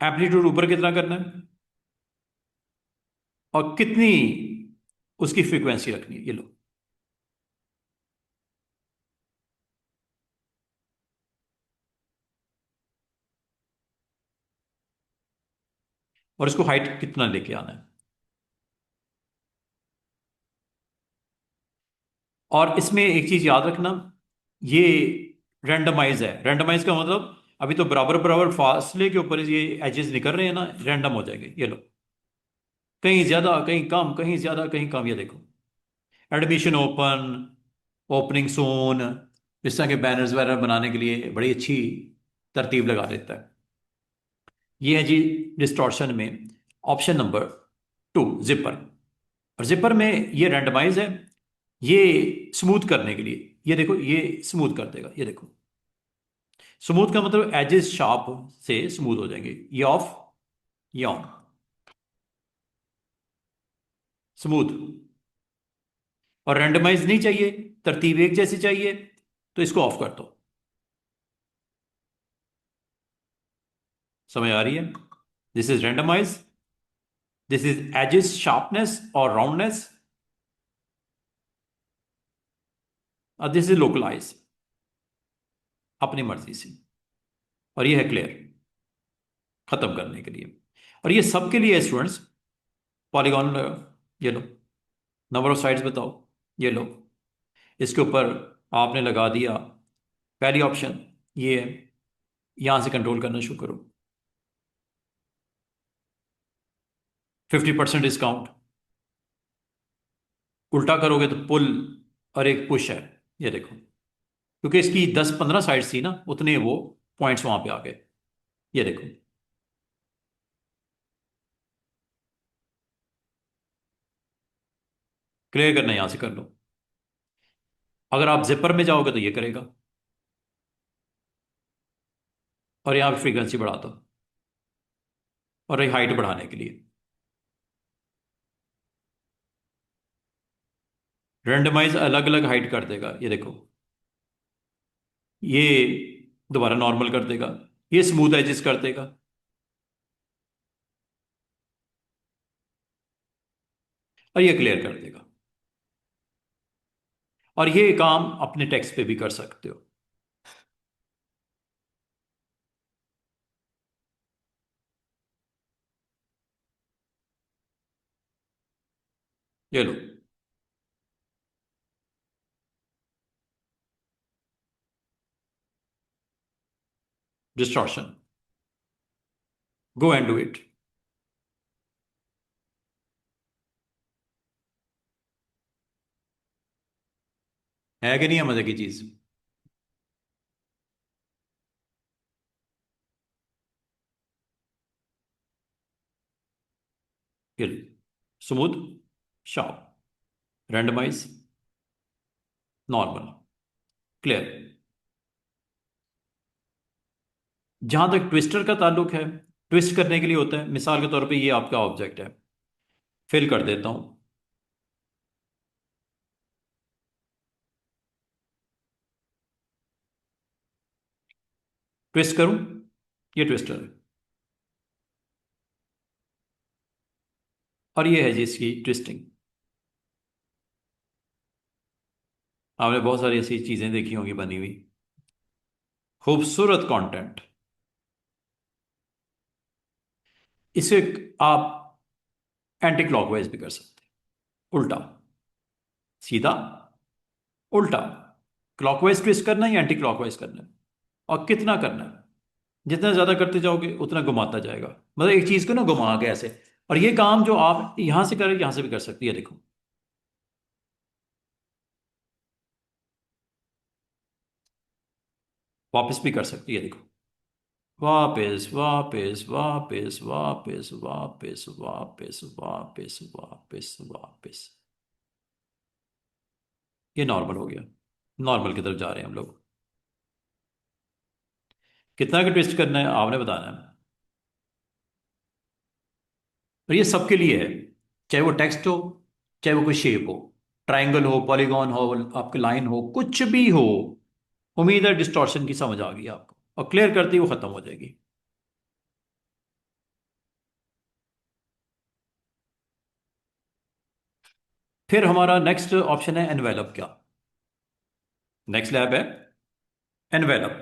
एम्पलीट्यूड ऊपर कितना करना है, और कितनी उसकी फ्रीक्वेंसी रखनी है, ये लो। और इसको हाइट कितना लेके आना है। और इसमें एक चीज याद रखना, ये रैंडमाइज है। रैंडमाइज का मतलब अभी तो बराबर बराबर फासले के ऊपर ये एजेस निकल रहे हैं ना, रैंडम हो जाएंगे, ये लो। कहीं ज्यादा कहीं कम, कहीं ज्यादा कहीं कम, ये देखो। एडमिशन ओपन, ओपनिंग सोन, इस तरह के बैनर्स वगैरह बनाने के लिए बड़ी अच्छी तरतीब लगा देता है। ये है जी डिस्टॉर्शन में ऑप्शन नंबर 2, जिपर। और जिपर में ये रैंडमाइज है, ये स्मूथ करने के लिए, ये देखो ये स्मूथ कर देगा, ये देखो। स्मूथ का मतलब एजेस शार्प से स्मूथ हो जाएंगे, ये ऑफ, ये ऑन। स्मूथ। और रैंडमाइज नहीं चाहिए, तरतीब एक जैसी चाहिए, तो इसको ऑफ कर दो। समझ आ रही है? This is randomise, this is edges sharpness और राउंडनेस, और दिस इज लोकलाइज, अपनी मर्जी से। और ये है क्लियर, खत्म करने के लिए। और ये सबके लिए स्टूडेंट्स, पॉलीगॉन, ये लो। नंबर ऑफ साइड्स बताओ, ये लो। इसके ऊपर आपने लगा दिया पहली ऑप्शन, ये है। यहां से कंट्रोल करना शुरू करो। 50% डिस्काउंट। उल्टा करोगे तो पुल और एक पुश है, ये देखो। क्योंकि इसकी 10-15 साइड्स थी ना, उतने वो पॉइंट्स वहां पे आ गए, ये देखो। क्लियर करना, यहां से कर लो। अगर आप जिपर में जाओगे तो ये करेगा। और यहां पे फ्रीक्वेंसी बढ़ा दो, और ये हाइट बढ़ाने के लिए रेंडमाइज अलग अलग हाइट कर देगा, ये देखो। ये दोबारा नॉर्मल कर देगा, ये स्मूथ एजेस कर देगा। और ये क्लियर कर देगा। और ये काम अपने टेक्स्ट पे भी कर सकते हो, ये लो। Distortion, go and do it. है कि नहीं है मजे की चीज? ये smooth, sharp, randomise, normal, clear. जहां तक ट्विस्टर का ताल्लुक है, ट्विस्ट करने के लिए होता है। मिसाल के तौर पे ये आपका ऑब्जेक्ट है, फिल कर देता हूं। ट्विस्ट करूं, ये ट्विस्टर है, और ये है जी इसकी ट्विस्टिंग। आपने बहुत सारी ऐसी चीजें देखी होंगी बनी हुई, खूबसूरत कंटेंट। इसे आप एंटी क्लॉकवाइज भी कर सकते हैं, उल्टा सीधा, उल्टा। क्लॉकवाइज ट्विस्ट करना है या एंटी क्लॉकवाइज करना है, और कितना करना है। जितना ज्यादा करते जाओगे उतना घुमाता जाएगा, मतलब एक चीज को ना घुमा के ऐसे। और ये काम जो आप यहां से करें, यहां से भी कर सकती है, देखो। वापस भी कर सकती है, देखो। वापस वापस वापस वापस वापस वापस वापस वापस वापस। ये नॉर्मल हो गया, नॉर्मल की तरफ जा रहे हैं हम लोग। कितना का ट्विस्ट करना है आपने बताना है। और ये सबके लिए है, चाहे वो टेक्स्ट हो, चाहे वो कोई शेप हो, ट्रायंगल हो, पॉलीगॉन हो, आपकी लाइन हो, कुछ भी हो। उम्मीद है डिस्टॉर्शन की समझ आ गई आपको, और क्लियर करती ही वो खत्म हो जाएगी। फिर हमारा नेक्स्ट ऑप्शन है एनवेलप। क्या नेक्स्ट लैब है? एनवेलप।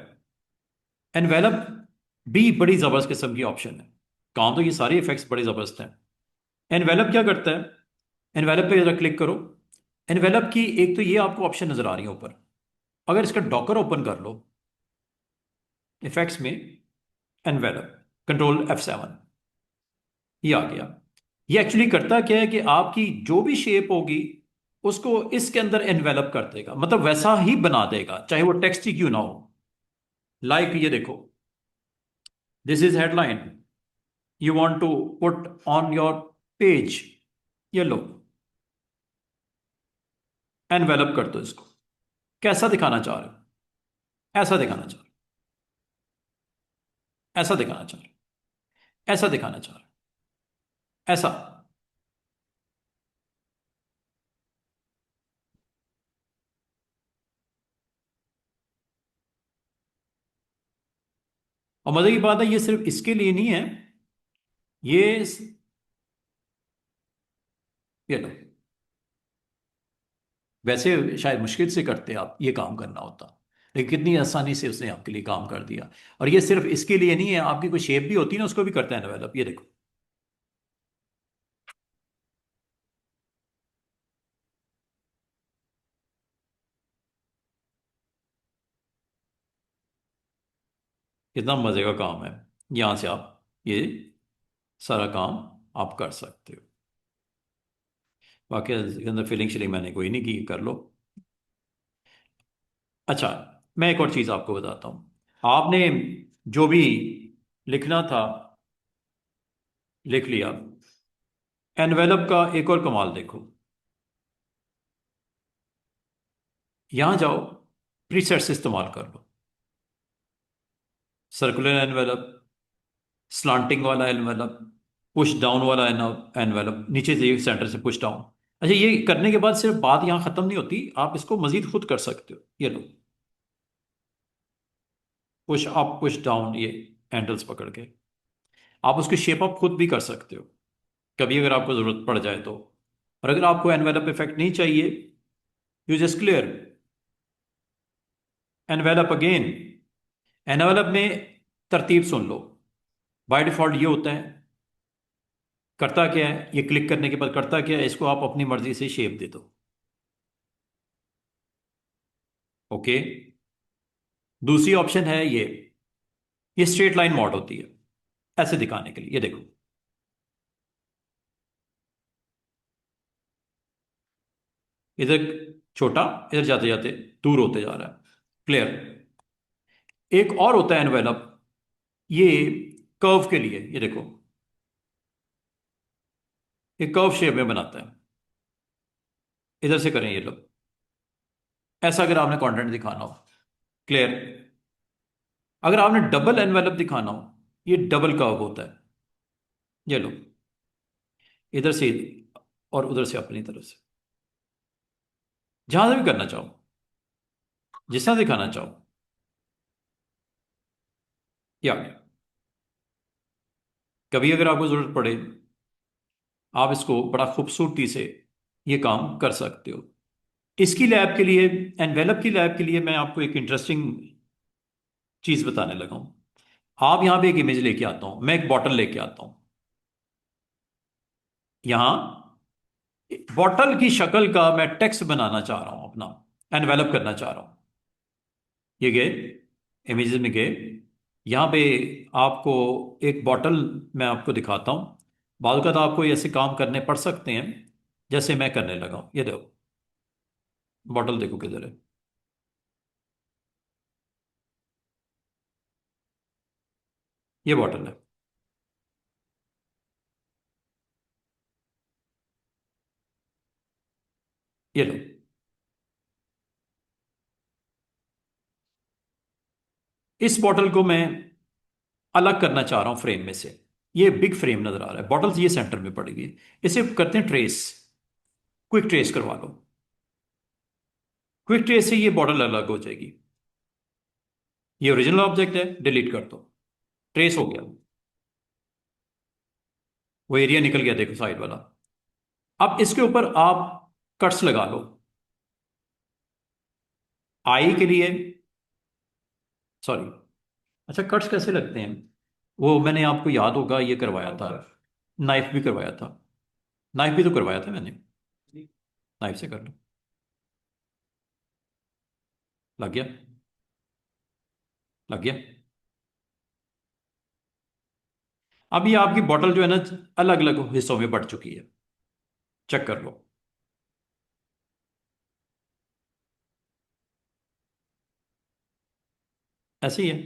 एनवेलप भी बड़ी जबरदस्त किस्म की ऑप्शन है। काम तो ये सारे इफेक्ट्स बड़े जबरदस्त हैं। एनवेलप क्या करता है? एनवेलप पे जरा क्लिक करो। एनवेलप की एक तो ये आपको ऑप्शन नजर आ रही है ऊपर। अगर इसका डॉकर ओपन कर लो, इफेक्ट्स में, एनवेलप, कंट्रोल F7, ये आ गया। ये एक्चुअली करता क्या है कि आपकी जो भी शेप होगी उसको इसके अंदर एनवेलप कर देगा, मतलब वैसा ही बना देगा, चाहे वो टेक्स्ट ही क्यों ना हो। लाइक ये देखो, this is headline, you want to put on your page, ये लो, एनवेलप कर दो इसको। कैसा दिखाना चाह रहे हो? ऐसा दिखाना चाह रहे हो, ऐसा दिखाना चाह रहे हो, ऐसा दिखाना चाह रहे हो, ऐसा। और मजे की बात है, ये सिर्फ इसके लिए नहीं है। ये ये लो, वैसे शायद मुश्किल से करते आप ये काम करना होता, लेकिन कितनी आसानी से उसने आपके लिए काम कर दिया। और ये सिर्फ इसके लिए नहीं है, आपकी कोई शेप भी होती है ना, उसको भी करता है डेवलप, ये देखो। कितना मजे का काम है। यहां से आप ये सारा काम आप कर सकते हो। बाकी इसके अंदर फिलिंग शिलिंग मैंने कोई नहीं की, कर लो। अच्छा, मैं एक और चीज आपको बताता हूं। आपने जो भी लिखना था, लिख लिया। एनवेलप का एक और कमाल देखो। यहां जाओ, प्रीसेट्स इस्तेमाल कर लो। सर्कुलर एनवेलप, स्लांटिंग वाला एनवेलप, पुश डाउन वाला एनवेलप, नीचे से सेंटर से पुश डाउन। अच्छा, ये करने के बाद सिर्फ बात यहां खत्म नहीं होती, आप इसको मजीद खुद कर सकते हो। ये लो, पुश अप पुश डाउन, ये हैंडल्स पकड़ के आप उसकी शेप अप खुद भी कर सकते हो, कभी अगर आपको जरूरत पड़ जाए तो। और अगर आपको एनवेलप इफेक्ट नहीं चाहिए, you just clear envelope again. Envelope में तरतीब सुन लो। बाय डिफॉल्ट ये होता है, करता क्या है, ये क्लिक करने के बाद करता क्या है, इसको आप अपनी मर्जी से शेप दे दो। ओके। दूसरी ऑप्शन है ये स्ट्रेट लाइन मॉड होती है, ऐसे दिखाने के लिए, ये देखो। इधर छोटा, इधर जाते जाते दूर होते जा रहा है, क्लियर। एक और होता है एनवेलप, ये कर्व के लिए, ये देखो। एक कर्व शेप में बनाता है। इधर से करें ये लोग, ऐसा अगर आपने कंटेंट दिखाना हो। क्लियर? अगर आपने डबल एनवेलप दिखाना हो, ये डबल कर्व होता है। ये लो, इधर से और उधर से अपनी तरफ से, जहां से भी करना चाहो, जिस तरह दिखाना चाहो। या कभी अगर आपको जरूरत पड़े, आप इसको बड़ा खूबसूरती से ये काम कर सकते हो। इसकी लैब के लिए, एनवेलप की लैब के लिए, मैं आपको एक इंटरेस्टिंग चीज बताने लगा हूं। आप यहां पे एक इमेज लेके आता हूं, मैं एक बॉटल लेके आता हूं। यहां बॉटल की शक्ल का मैं टेक्स्ट बनाना चाह रहा हूं, अपना एनवेलप करना चाह रहा हूं। ये गए, इमेजेस में गए। यहाँ पे आपको एक बॉटल मैं आपको दिखाता हूँ। बाल का तो आपको ऐसे काम करने पड़ सकते हैं जैसे मैं करने लगा हूँ। ये देखो, बॉटल देखो किधर है। ये बॉटल है। ये लो, इस बॉटल को मैं अलग करना चाह रहा हूँ फ्रेम में से। ये बिग फ्रेम नजर आ रहा है, बॉटल ये सेंटर में पड़ी हुई है। इसे करते हैं ट्रेस, क्विक ट्रेस करवा लो। क्विक ट्रेस से ये बॉटल अलग हो जाएगी। ये ओरिजिनल ऑब्जेक्ट है, डिलीट कर दो, ट्रेस हो गया। वो एरिया निकल गया, देखो साइड वाला। अब इसके ऊपर आप कट्स लगा लो। आई के लिए, सॉरी, अच्छा कट्स कैसे लगते हैं? वो मैंने, आपको याद होगा, ये करवाया था, नाइफ भी करवाया था। नाइफ भी तो करवाया था मैंने। नाइफ से कर लो। लग गया? लग गया। अब ये आपकी बॉटल जो है ना, अलग अलग हिस्सों में बढ़ चुकी है। चेक कर लो। ऐसे ही है,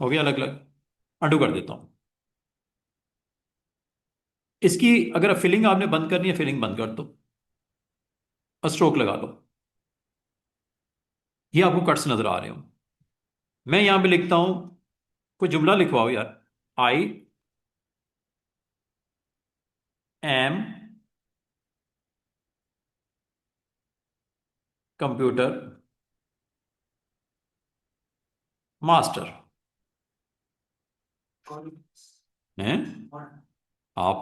हो गया अलग अलग। अंडू कर देता हूं। इसकी अगर फिलिंग आपने बंद करनी है, फिलिंग बंद कर दो और स्ट्रोक लगा लो। ये आपको कट्स नजर आ रहे हो। मैं यहां पे लिखता हूं, कोई जुमला लिखवाओ यार। I am computer master. हैं? आप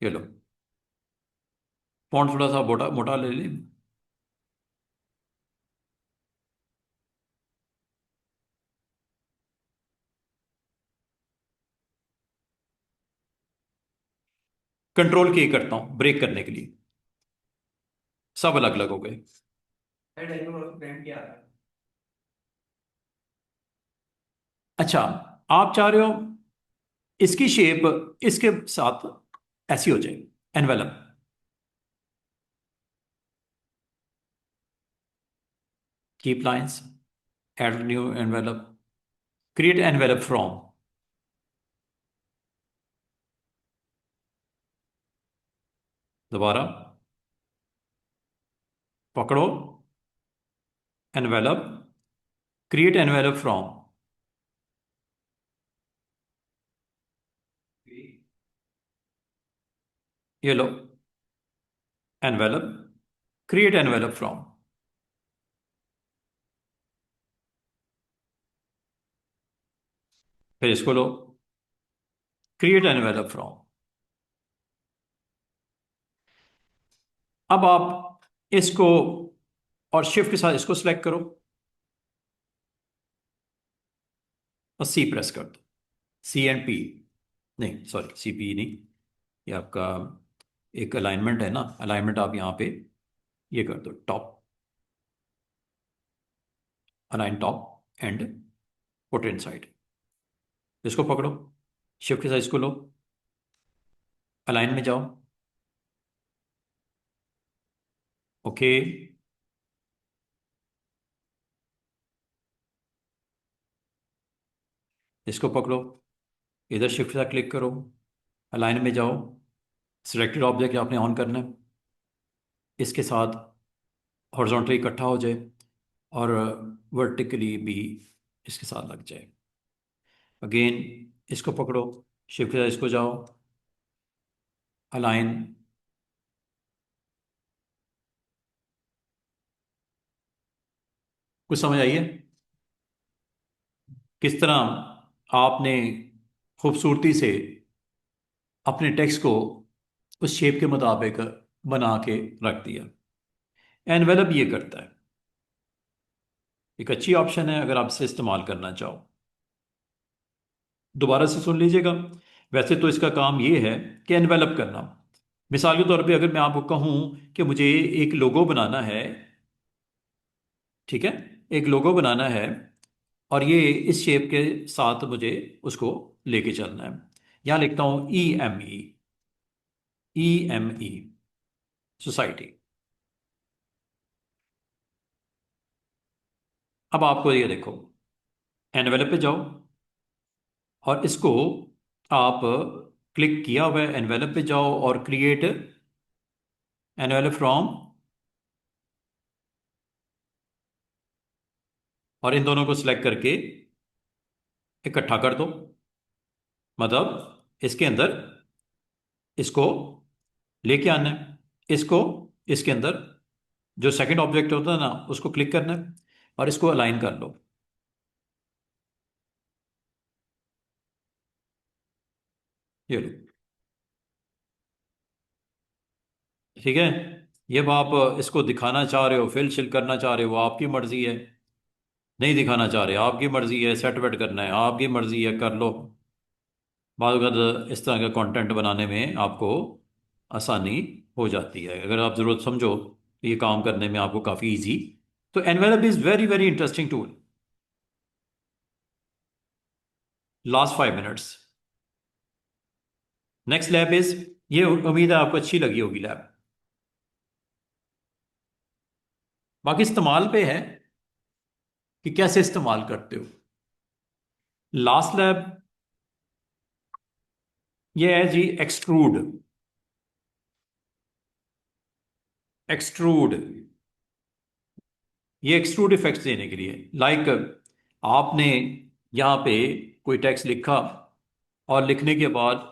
ये लो, फॉन्ट थोड़ा सा मोटा मोटा ले लें। कंट्रोल की करता हूं ब्रेक करने के लिए। सब अलग अलग हो गए। अच्छा, आप चाह रहे हो इसकी शेप इसके साथ ऐसी हो जाए, envelope. Keep lines, add new envelope, create envelope from. दोबारा पकड़ो, एनवेलप, क्रिएट एनवेलप फ्रॉम। ये लो, एनवेलप, क्रिएट एनवेलप फ्रॉम। फिर इसको लो, क्रिएट एनवेलप फ्रॉम। अब आप इसको और शिफ्ट के साथ इसको सिलेक्ट करो और सी प्रेस कर दो। सी एंड पी, नहीं सॉरी, सी पी नहीं, ये आपका एक अलाइनमेंट है ना, अलाइनमेंट आप यहाँ पे ये कर दो, top, align top and put in side. इसको पकड़ो, शिफ्ट के साथ इसको लो, अलाइन में जाओ। ओके, इसको पकड़ो, इधर शिफ्ट के साथ क्लिक करो, अलाइन में जाओ, सिलेक्टेड ऑब्जेक्ट आपने ऑन करना है, इसके साथ हॉरिजॉन्टली इकट्ठा हो जाए और वर्टिकली भी इसके साथ लग जाए। अगेन इसको पकड़ो, शिफ्ट के साथ इसको जाओ, अलाइन, कुछ समझ आई है किस तरह आपने खूबसूरती से अपने टेक्स्ट को उस शेप के मुताबिक बना के रख दिया। एनवेलप ये करता है, एक अच्छी ऑप्शन है अगर आप इसे इस्तेमाल करना चाहो। दोबारा से सुन लीजिएगा। वैसे तो इसका काम ये है कि एनवेलप करना। मिसाल के तौर पे अगर मैं आपको कहूं कि मुझे एक लोगो बनाना है, ठीक है, एक लोगो बनाना है और ये इस शेप के साथ मुझे उसको लेके चलना है। यहां लिखता हूं EME, EME, सोसाइटी। अब आपको ये देखो, एनवेलप पे जाओ और इसको आप क्लिक किया हुआ है, एनवेलप पे जाओ और क्रिएट एनवेलप फ्रॉम, और इन दोनों को सिलेक्ट करके इकट्ठा कर दो। मतलब इसके अंदर इसको लेके आना है, इसको इसके अंदर जो सेकंड ऑब्जेक्ट होता है ना उसको क्लिक करना है और इसको अलाइन कर लो। ये लो, ठीक है। ये अब आप इसको दिखाना चाह रहे हो, फिल शिल करना चाह रहे हो, आपकी मर्जी है। नहीं दिखाना चाह रहे, आपकी मर्जी है। सेट वेट करना है, आपकी मर्जी है, कर लो। बाद वक़्त इस तरह का कंटेंट बनाने में आपको आसानी हो जाती है, अगर आप ज़रूरत समझो तो ये काम करने में आपको काफ़ी इजी। तो envelope is very very interesting tool. Last 5 minutes. Next lab is, ये उम्मीद है आपको अच्छी लगी होगी लैब। बाकी इस्तेमाल पे है कि कैसे इस्तेमाल करते हो। लास्ट लैब ये है जी, एक्सट्रूड। एक्सट्रूड, ये एक्सट्रूड इफेक्ट्स देने के लिए, लाइक आपने यहाँ पे कोई टेक्स्ट लिखा और लिखने के बाद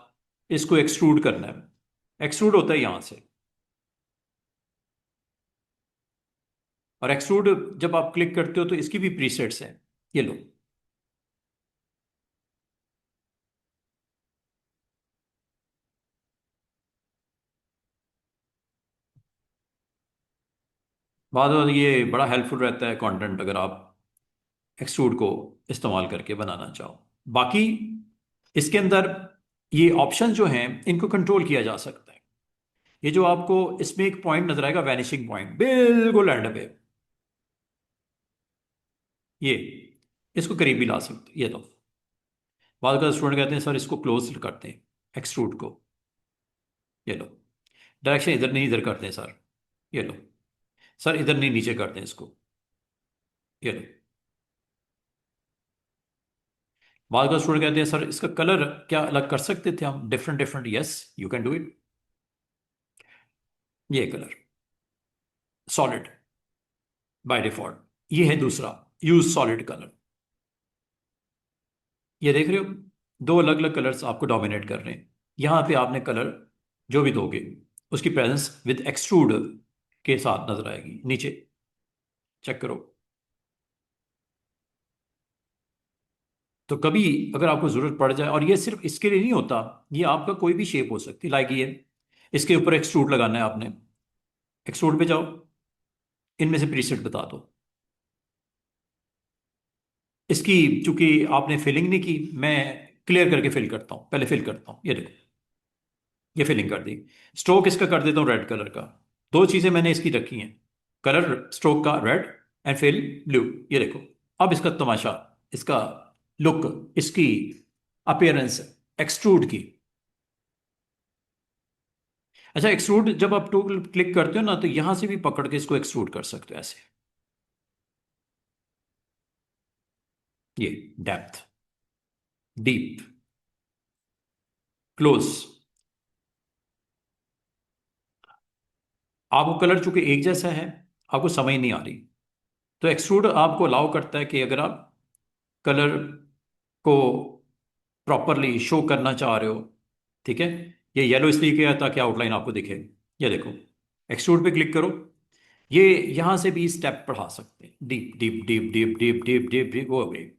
इसको एक्सट्रूड करना है। एक्सट्रूड होता है यहाँ से, और एक्सट्रूड जब आप क्लिक करते हो तो इसकी भी प्रीसेट्स हैं। ये लो, बाद में ये बड़ा हेल्पफुल रहता है कंटेंट अगर आप एक्सट्रूड को इस्तेमाल करके बनाना चाहो। बाकी इसके अंदर ये ऑप्शन जो हैं इनको कंट्रोल किया जा सकता है। ये जो आपको इसमें एक पॉइंट नजर आएगा, वैनिशिंग पॉइंट बिल्कुल एंड पे, ये इसको करीबी ला सकते, ये तो बाद का स्टूडेंट कहते हैं सर इसको क्लोज करते हैं एक्सट्रूड को। ये लो, डायरेक्शन इधर नहीं इधर करते हैं सर। ये लो सर, इधर नहीं नीचे करते हैं इसको। ये लो, बाद का स्टूडेंट कहते हैं सर इसका कलर क्या अलग कर सकते थे हम, different different. Yes, you can do it. ये कलर सॉलिड बाय डिफॉल्ट, ये है दूसरा, यूज सॉलिड कलर। ये देख रहे हो, दो अलग अलग कलर्स आपको डोमिनेट कर रहे हैं। यहां पे आपने कलर जो भी दोगे उसकी प्रेजेंस विद एक्सट्रूड के साथ नजर आएगी। नीचे चेक करो। तो कभी अगर आपको जरूरत पड़ जाए, और ये सिर्फ इसके लिए नहीं होता, ये आपका कोई भी शेप हो सकती है, लाइक ये इसके ऊपर एक्सट्रूड लगाना है आपने, एक्सट्रूड पे जाओ, इनमें से प्रीसेट बता दो। इसकी चूंकि आपने फिलिंग नहीं की, मैं क्लियर करके फिल करता हूं, पहले फिल करता हूं। ये देखो, ये फिलिंग कर दी। स्ट्रोक इसका कर देता हूँ रेड कलर का। दो चीजें मैंने इसकी रखी हैं, कलर स्ट्रोक का रेड एंड फिल ब्लू। ये देखो, अब इसका तमाशा, इसका लुक, इसकी अपीयरेंस एक्सट्रूड की। अच्छा, एक्सट्रूड जब आप टूल क्लिक करते हो ना तो यहां से भी पकड़ के इसको एक्सट्रूड कर सकते हो ऐसे। ये डेप्थ, डीप, क्लोज, आपको कलर चूंकि एक जैसा है, आपको समझ नहीं आ रही, तो एक्सट्रूड आपको अलाउ करता है कि अगर आप कलर को प्रॉपरली शो करना चाह रहे हो, ठीक है, ये येलो इसलिए किया है ताकि आउटलाइन आपको दिखे। ये देखो, एक्सट्रूड पे क्लिक करो, ये यहां से भी स्टेप बढ़ा सकते हैं, deep deep deep deep deep deep deep deep, वो हो गई,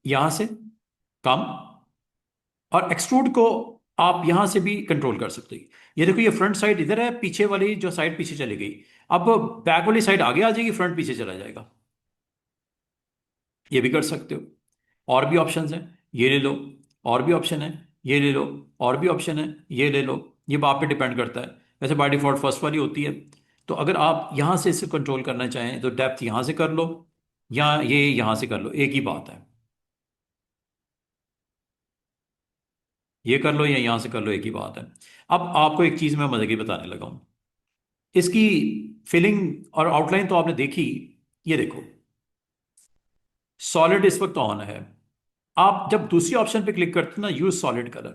यहां से कम। और एक्सट्रूड को आप यहां से भी कंट्रोल कर सकते हैं। ये देखो, ये फ्रंट साइड इधर है, पीछे वाली जो साइड पीछे चली गई, अब बैक वाली साइड आगे आ जाएगी, फ्रंट पीछे चला जाएगा। ये भी कर सकते हो। और भी ऑप्शंस हैं, ये ले लो। और भी ऑप्शन है, ये ले लो। और भी ऑप्शन है, ये ले लो। ये आप पे डिपेंड करता है। वैसे बाय डिफॉल्ट फर्स्ट वाली होती है। तो अगर आप यहां से इसे कंट्रोल करना चाहें तो डेप्थ यहां से कर लो, या ये यहां से कर लो, एक ही बात है। ये कर लो या यहां से कर लो, एक ही बात है। अब आपको एक चीज मैं मजे की बताने लगा हूं। इसकी फिलिंग और आउटलाइन तो आपने देखी। ये देखो, सॉलिड इस वक्त ऑन है। आप जब दूसरी ऑप्शन पे क्लिक करते हो ना, यूज सॉलिड कलर,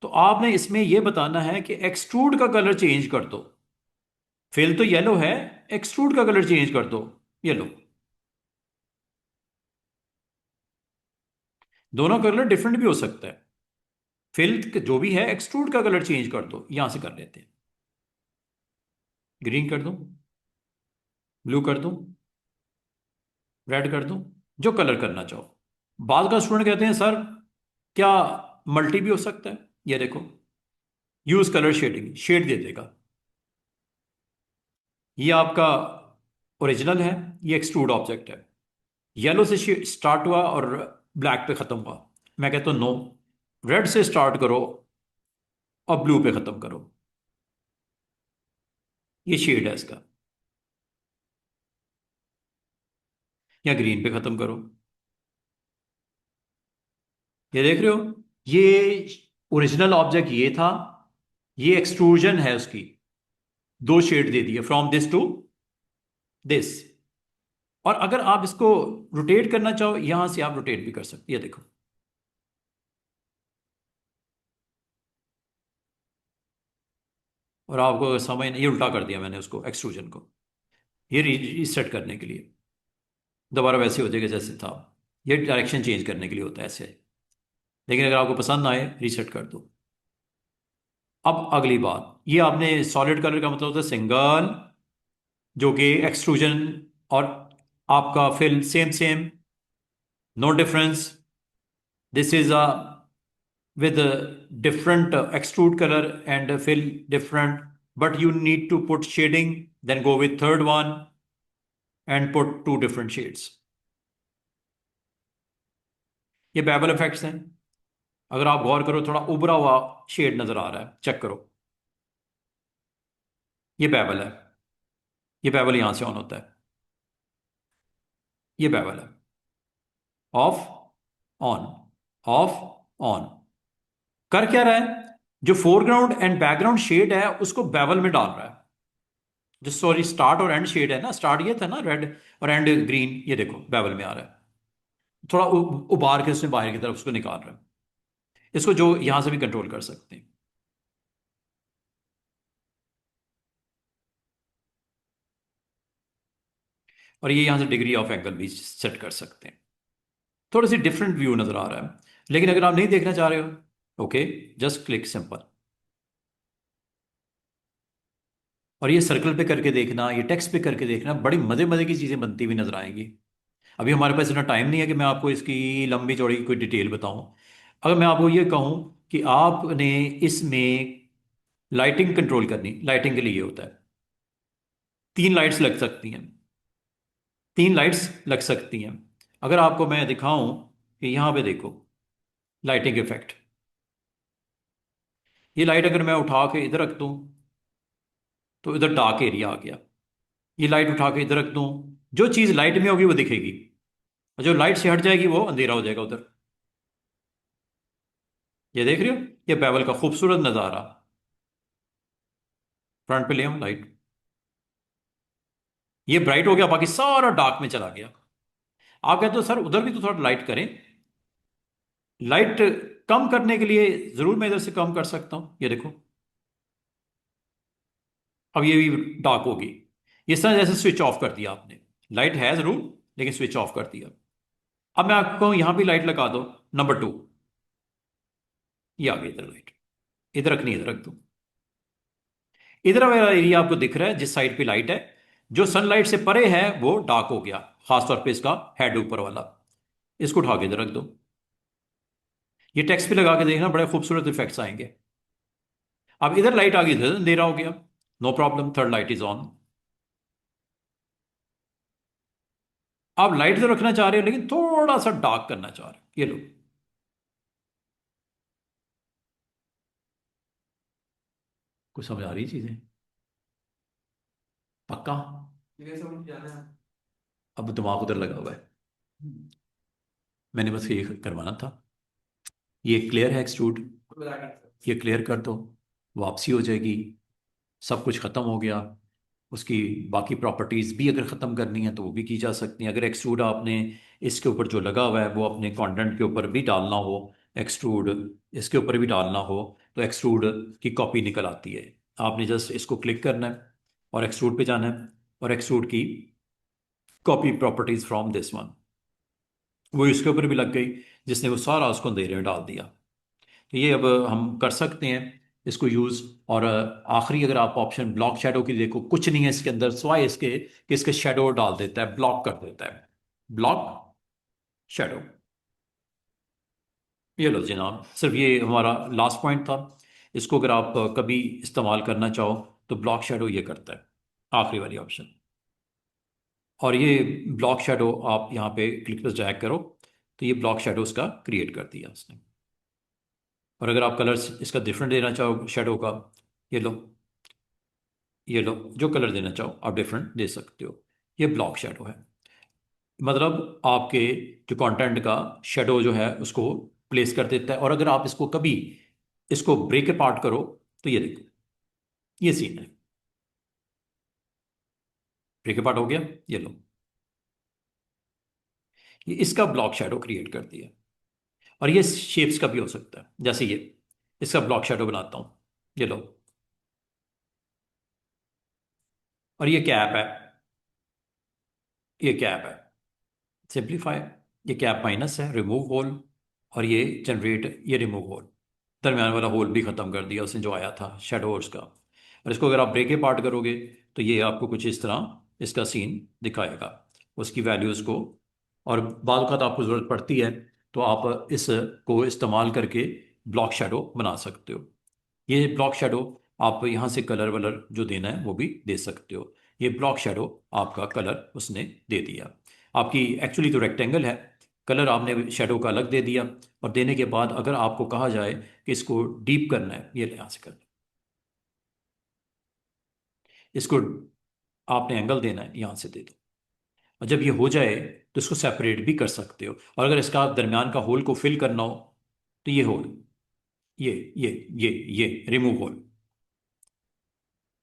तो आपने इसमें यह बताना है कि एक्सट्रूड का कलर चेंज कर दो। फिल तो येलो है, एक्सट्रूड का कलर चेंज कर दो, येलो। दोनों कलर डिफरेंट भी हो सकता है। फिल जो भी है, एक्सट्रूड का कलर चेंज कर दो, यहां से कर लेते हैं। ग्रीन कर दो, ब्लू कर दो, रेड कर दो, जो कलर करना चाहो। बाद का स्टूडेंट कहते हैं सर, क्या मल्टी भी हो सकता है? ये देखो, यूज कलर शेडिंग, शेड दे देगा। ये आपका ओरिजिनल है, ये एक्सट्रूड ऑब्जेक्ट है। येलो से स्टार्ट हुआ और ब्लैक पे खत्म हुआ, मैं कहता हूं नो, रेड से स्टार्ट करो और ब्लू पे खत्म करो। ये शेड है इसका। या ग्रीन पे खत्म करो। ये देख रहे हो, ये ओरिजिनल ऑब्जेक्ट ये था, ये एक्सट्रूजन है उसकी। दो शेड दे दिए, फ्रॉम दिस टू दिस। और अगर आप इसको रोटेट करना चाहो, यहां से आप रोटेट भी कर सकते, ये देखो। और आपको अगर समझ नहीं, ये उल्टा कर दिया मैंने उसको, एक्सट्रूजन को, ये रीसेट करने के लिए। दोबारा वैसे हो जाएगा जैसे था। ये डायरेक्शन चेंज करने के लिए होता है ऐसे। लेकिन अगर आपको पसंद ना आए, रीसेट कर दो। अब अगली बात, ये आपने सॉलिड कलर का मतलब होता है सिंगल, जो कि एक्सट्रूजन और आपका fill same same, no difference. This is a with a different extrude color and fill different, but you need to put shading, then go with third one and put two different shades। ये बेबल इफेक्ट्स हैं। अगर आप गौर करो, थोड़ा उभरा हुआ शेड नजर आ रहा है, चेक करो। ये बेबल है। ये बेबल यहां से ऑन होता है। ये बेबल है। Of, on, of, on. कर क्या रहा है? जो फोरग्राउंड एंड बैकग्राउंड शेड है उसको बेवल में डाल रहा है। जो सॉरी स्टार्ट और एंड शेड है ना, स्टार्ट ये था ना रेड, और एंड ग्रीन, ये देखो बेवल में आ रहा है। थोड़ा उबार के उसने बाहर की तरफ उसको निकाल रहा है। इसको जो यहां से भी कंट्रोल कर सकते हैं। और ये यहां से डिग्री ऑफ एंगल भी सेट कर सकते हैं। थोड़ी सी डिफरेंट व्यू नजर आ रहा है। लेकिन अगर आप नहीं देखना चाह रहे हो, ओके, जस्ट क्लिक सिंपल। और ये सर्कल पे करके देखना, ये टेक्स्ट पे करके देखना, बड़ी मजे मजे की चीजें बनती हुई नजर आएंगी। अभी हमारे पास इतना टाइम नहीं है कि मैं आपको इसकी लंबी चौड़ी कोई डिटेल बताऊं। अगर मैं आपको ये कहूं कि आपने इसमें लाइटिंग कंट्रोल करनी, लाइटिंग के लिए ये होता है, तीन लाइट्स लग सकती हैं। तीन लाइट्स लग सकती हैं। अगर आपको मैं दिखाऊं कि यहां पे देखो, लाइटिंग इफेक्ट, ये लाइट अगर मैं उठा के इधर रख दूं तो इधर डार्क एरिया आ गया। ये लाइट उठा के इधर रख दूं, जो चीज लाइट में होगी वो दिखेगी, और जो लाइट से हट जाएगी वो अंधेरा हो जाएगा उधर। ये देख रहे हो, ये बेवल का खूबसूरत नजारा। फ्रंट पे ले आऊं लाइट, ये ब्राइट हो गया, बाकी सारा डार्क में चला गया। आप कहते हो सर उधर भी तो थोड़ा लाइट करें। लाइट कम करने के लिए जरूर मैं इधर से कम कर सकता हूं, ये देखो। अब ये भी डार्क होगी। इस तरह जैसे स्विच ऑफ कर दिया आपने, लाइट है जरूर लेकिन स्विच ऑफ कर दिया। अब मैं आपको कहूं यहां भी लाइट लगा दो, नंबर 2, ये आ गई इधर लाइट, इधर रखनी है, इधर रख दो। इधर वाला एरिया आपको दिख रहा है जिस साइड पे लाइट है, जो सनलाइट से परे है वो डार्क हो गया, खासतौर पे इसका हेड ऊपर वाला। इसको उठा के इधर रख दो। ये टेक्स्ट पे लगा के देखना, बड़े खूबसूरत इफेक्ट्स आएंगे। अब इधर लाइट आ गई, इधर अंधेरा हो गया, no problem, third light is on. आप लाइट तो रखना चाह रहे हो लेकिन थोड़ा सा डार्क करना चाह रहे हो, ये लो। कुछ समझ आ रही चीजें? पक्का? ये समझ जाना है। अब दिमाग उधर लगा हुआ है, मैंने बस ये करवाना था। ये क्लियर है एक्सट्रूड, ये क्लियर कर दो, वापसी हो जाएगी, सब कुछ ख़त्म हो गया। उसकी बाकी प्रॉपर्टीज़ भी अगर ख़त्म करनी है तो वो भी की जा सकती हैं। अगर एक्सट्रूड आपने इसके ऊपर जो लगा हुआ है वो अपने कंटेंट के ऊपर भी डालना हो, एक्सट्रूड इसके ऊपर भी डालना हो, तो एक्सट्रूड की कॉपी निकल आती है। आपने जस्ट इसको क्लिक करना है और एक्सट्रूड पे जाना है, और एक्सट्रूड की copy properties from this one, वो इसके ऊपर भी लग गई, जिसने वो सारा उसको अंधेरे में डाल दिया। तो ये अब हम कर सकते हैं इसको यूज़। और आखिरी अगर आप ऑप्शन ब्लॉक शेडो की देखो, कुछ नहीं है इसके अंदर सिवाय इसके कि इसके शेडो डाल देता है, ब्लॉक कर देता है, ब्लॉक शेडो। ये लो जनाब, सिर्फ ये हमारा लास्ट पॉइंट था। इसको अगर आप कभी इस्तेमाल करना चाहो तो ब्लॉक शेडो ये करता है, आखिरी वाली ऑप्शन। और ये ब्लॉक शेडो आप यहाँ पे क्लिक पर ड्रैग करो तो ये ब्लॉक शेडो उसका क्रिएट कर दिया उसने। और अगर आप कलर्स इसका डिफरेंट देना चाहो शेडो का, ये लो, ये लो, जो कलर देना चाहो आप डिफरेंट दे सकते हो। ये ब्लॉक शेडो है, मतलब आपके जो कंटेंट का शेडो जो है उसको प्लेस कर देता है। और अगर आप इसको कभी इसको ब्रेक अपार्ट करो तो ये देखो, ये सीन है, ब्रेक अपार्ट हो गया, ये लो, ये इसका ब्लॉक शेडो क्रिएट कर दिया। और ये शेप्स का भी हो सकता है, जैसे ये इसका ब्लॉक शेडो बनाता हूं, ये लो। और ये कैप है, ये कैप है, सिंप्लीफाई, ये कैप माइनस है, रिमूव होल, और ये जनरेट, ये रिमूव होल, दरमियान वाला होल भी ख़त्म कर दिया उसने जो आया था शेडोर्स का। और इसको अगर आप ब्रेक अपार्ट करोगे तो ये आपको कुछ इस तरह इसका सीन दिखाएगा, उसकी वैल्यूज़ को। और बाद वक़्त आपको ज़रूरत पड़ती है तो आप इसको इस्तेमाल करके ब्लॉक शेडो बना सकते हो। ये ब्लॉक शेडो आप यहाँ से कलर वलर जो देना है वो भी दे सकते हो। ये ब्लॉक शेडो आपका कलर उसने दे दिया। आपकी एक्चुअली तो रेक्टेंगल है, कलर आपने शेडो का अलग दे दिया। और देने के बाद अगर आपको कहा जाए कि इसको डीप करना है, ये यहाँ से कर, इसको आपने एंगल देना है, यहाँ से दे दो। और जब ये हो जाए तो इसको सेपरेट भी कर सकते हो। और अगर इसका दरमियान का होल को फिल करना हो तो ये होल, ये ये रिमूव होल,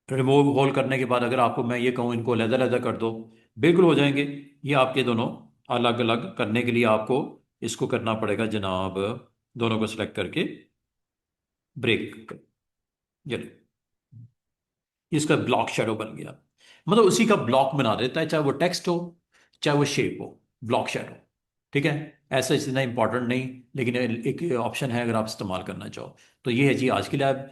रिमूव होल करने के बाद अगर आपको मैं ये कहूँ इनको अलग अलग कर दो, बिल्कुल हो जाएंगे। ये आपके दोनों अलग अलग करने के लिए आपको इसको करना पड़ेगा जनाब, दोनों को सिलेक्ट करके ब्रेक, ये लो, इसका ब्लॉक शेडो बन गया। मतलब उसी का ब्लॉक बना देता है, चाहे वो टेक्स्ट हो चाहे वो शेप हो, ब्लॉक शेडो। ठीक है, ऐसा इतना इंपॉर्टेंट नहीं, लेकिन एक ऑप्शन है अगर आप इस्तेमाल करना चाहो तो। ये है जी आज की लैब।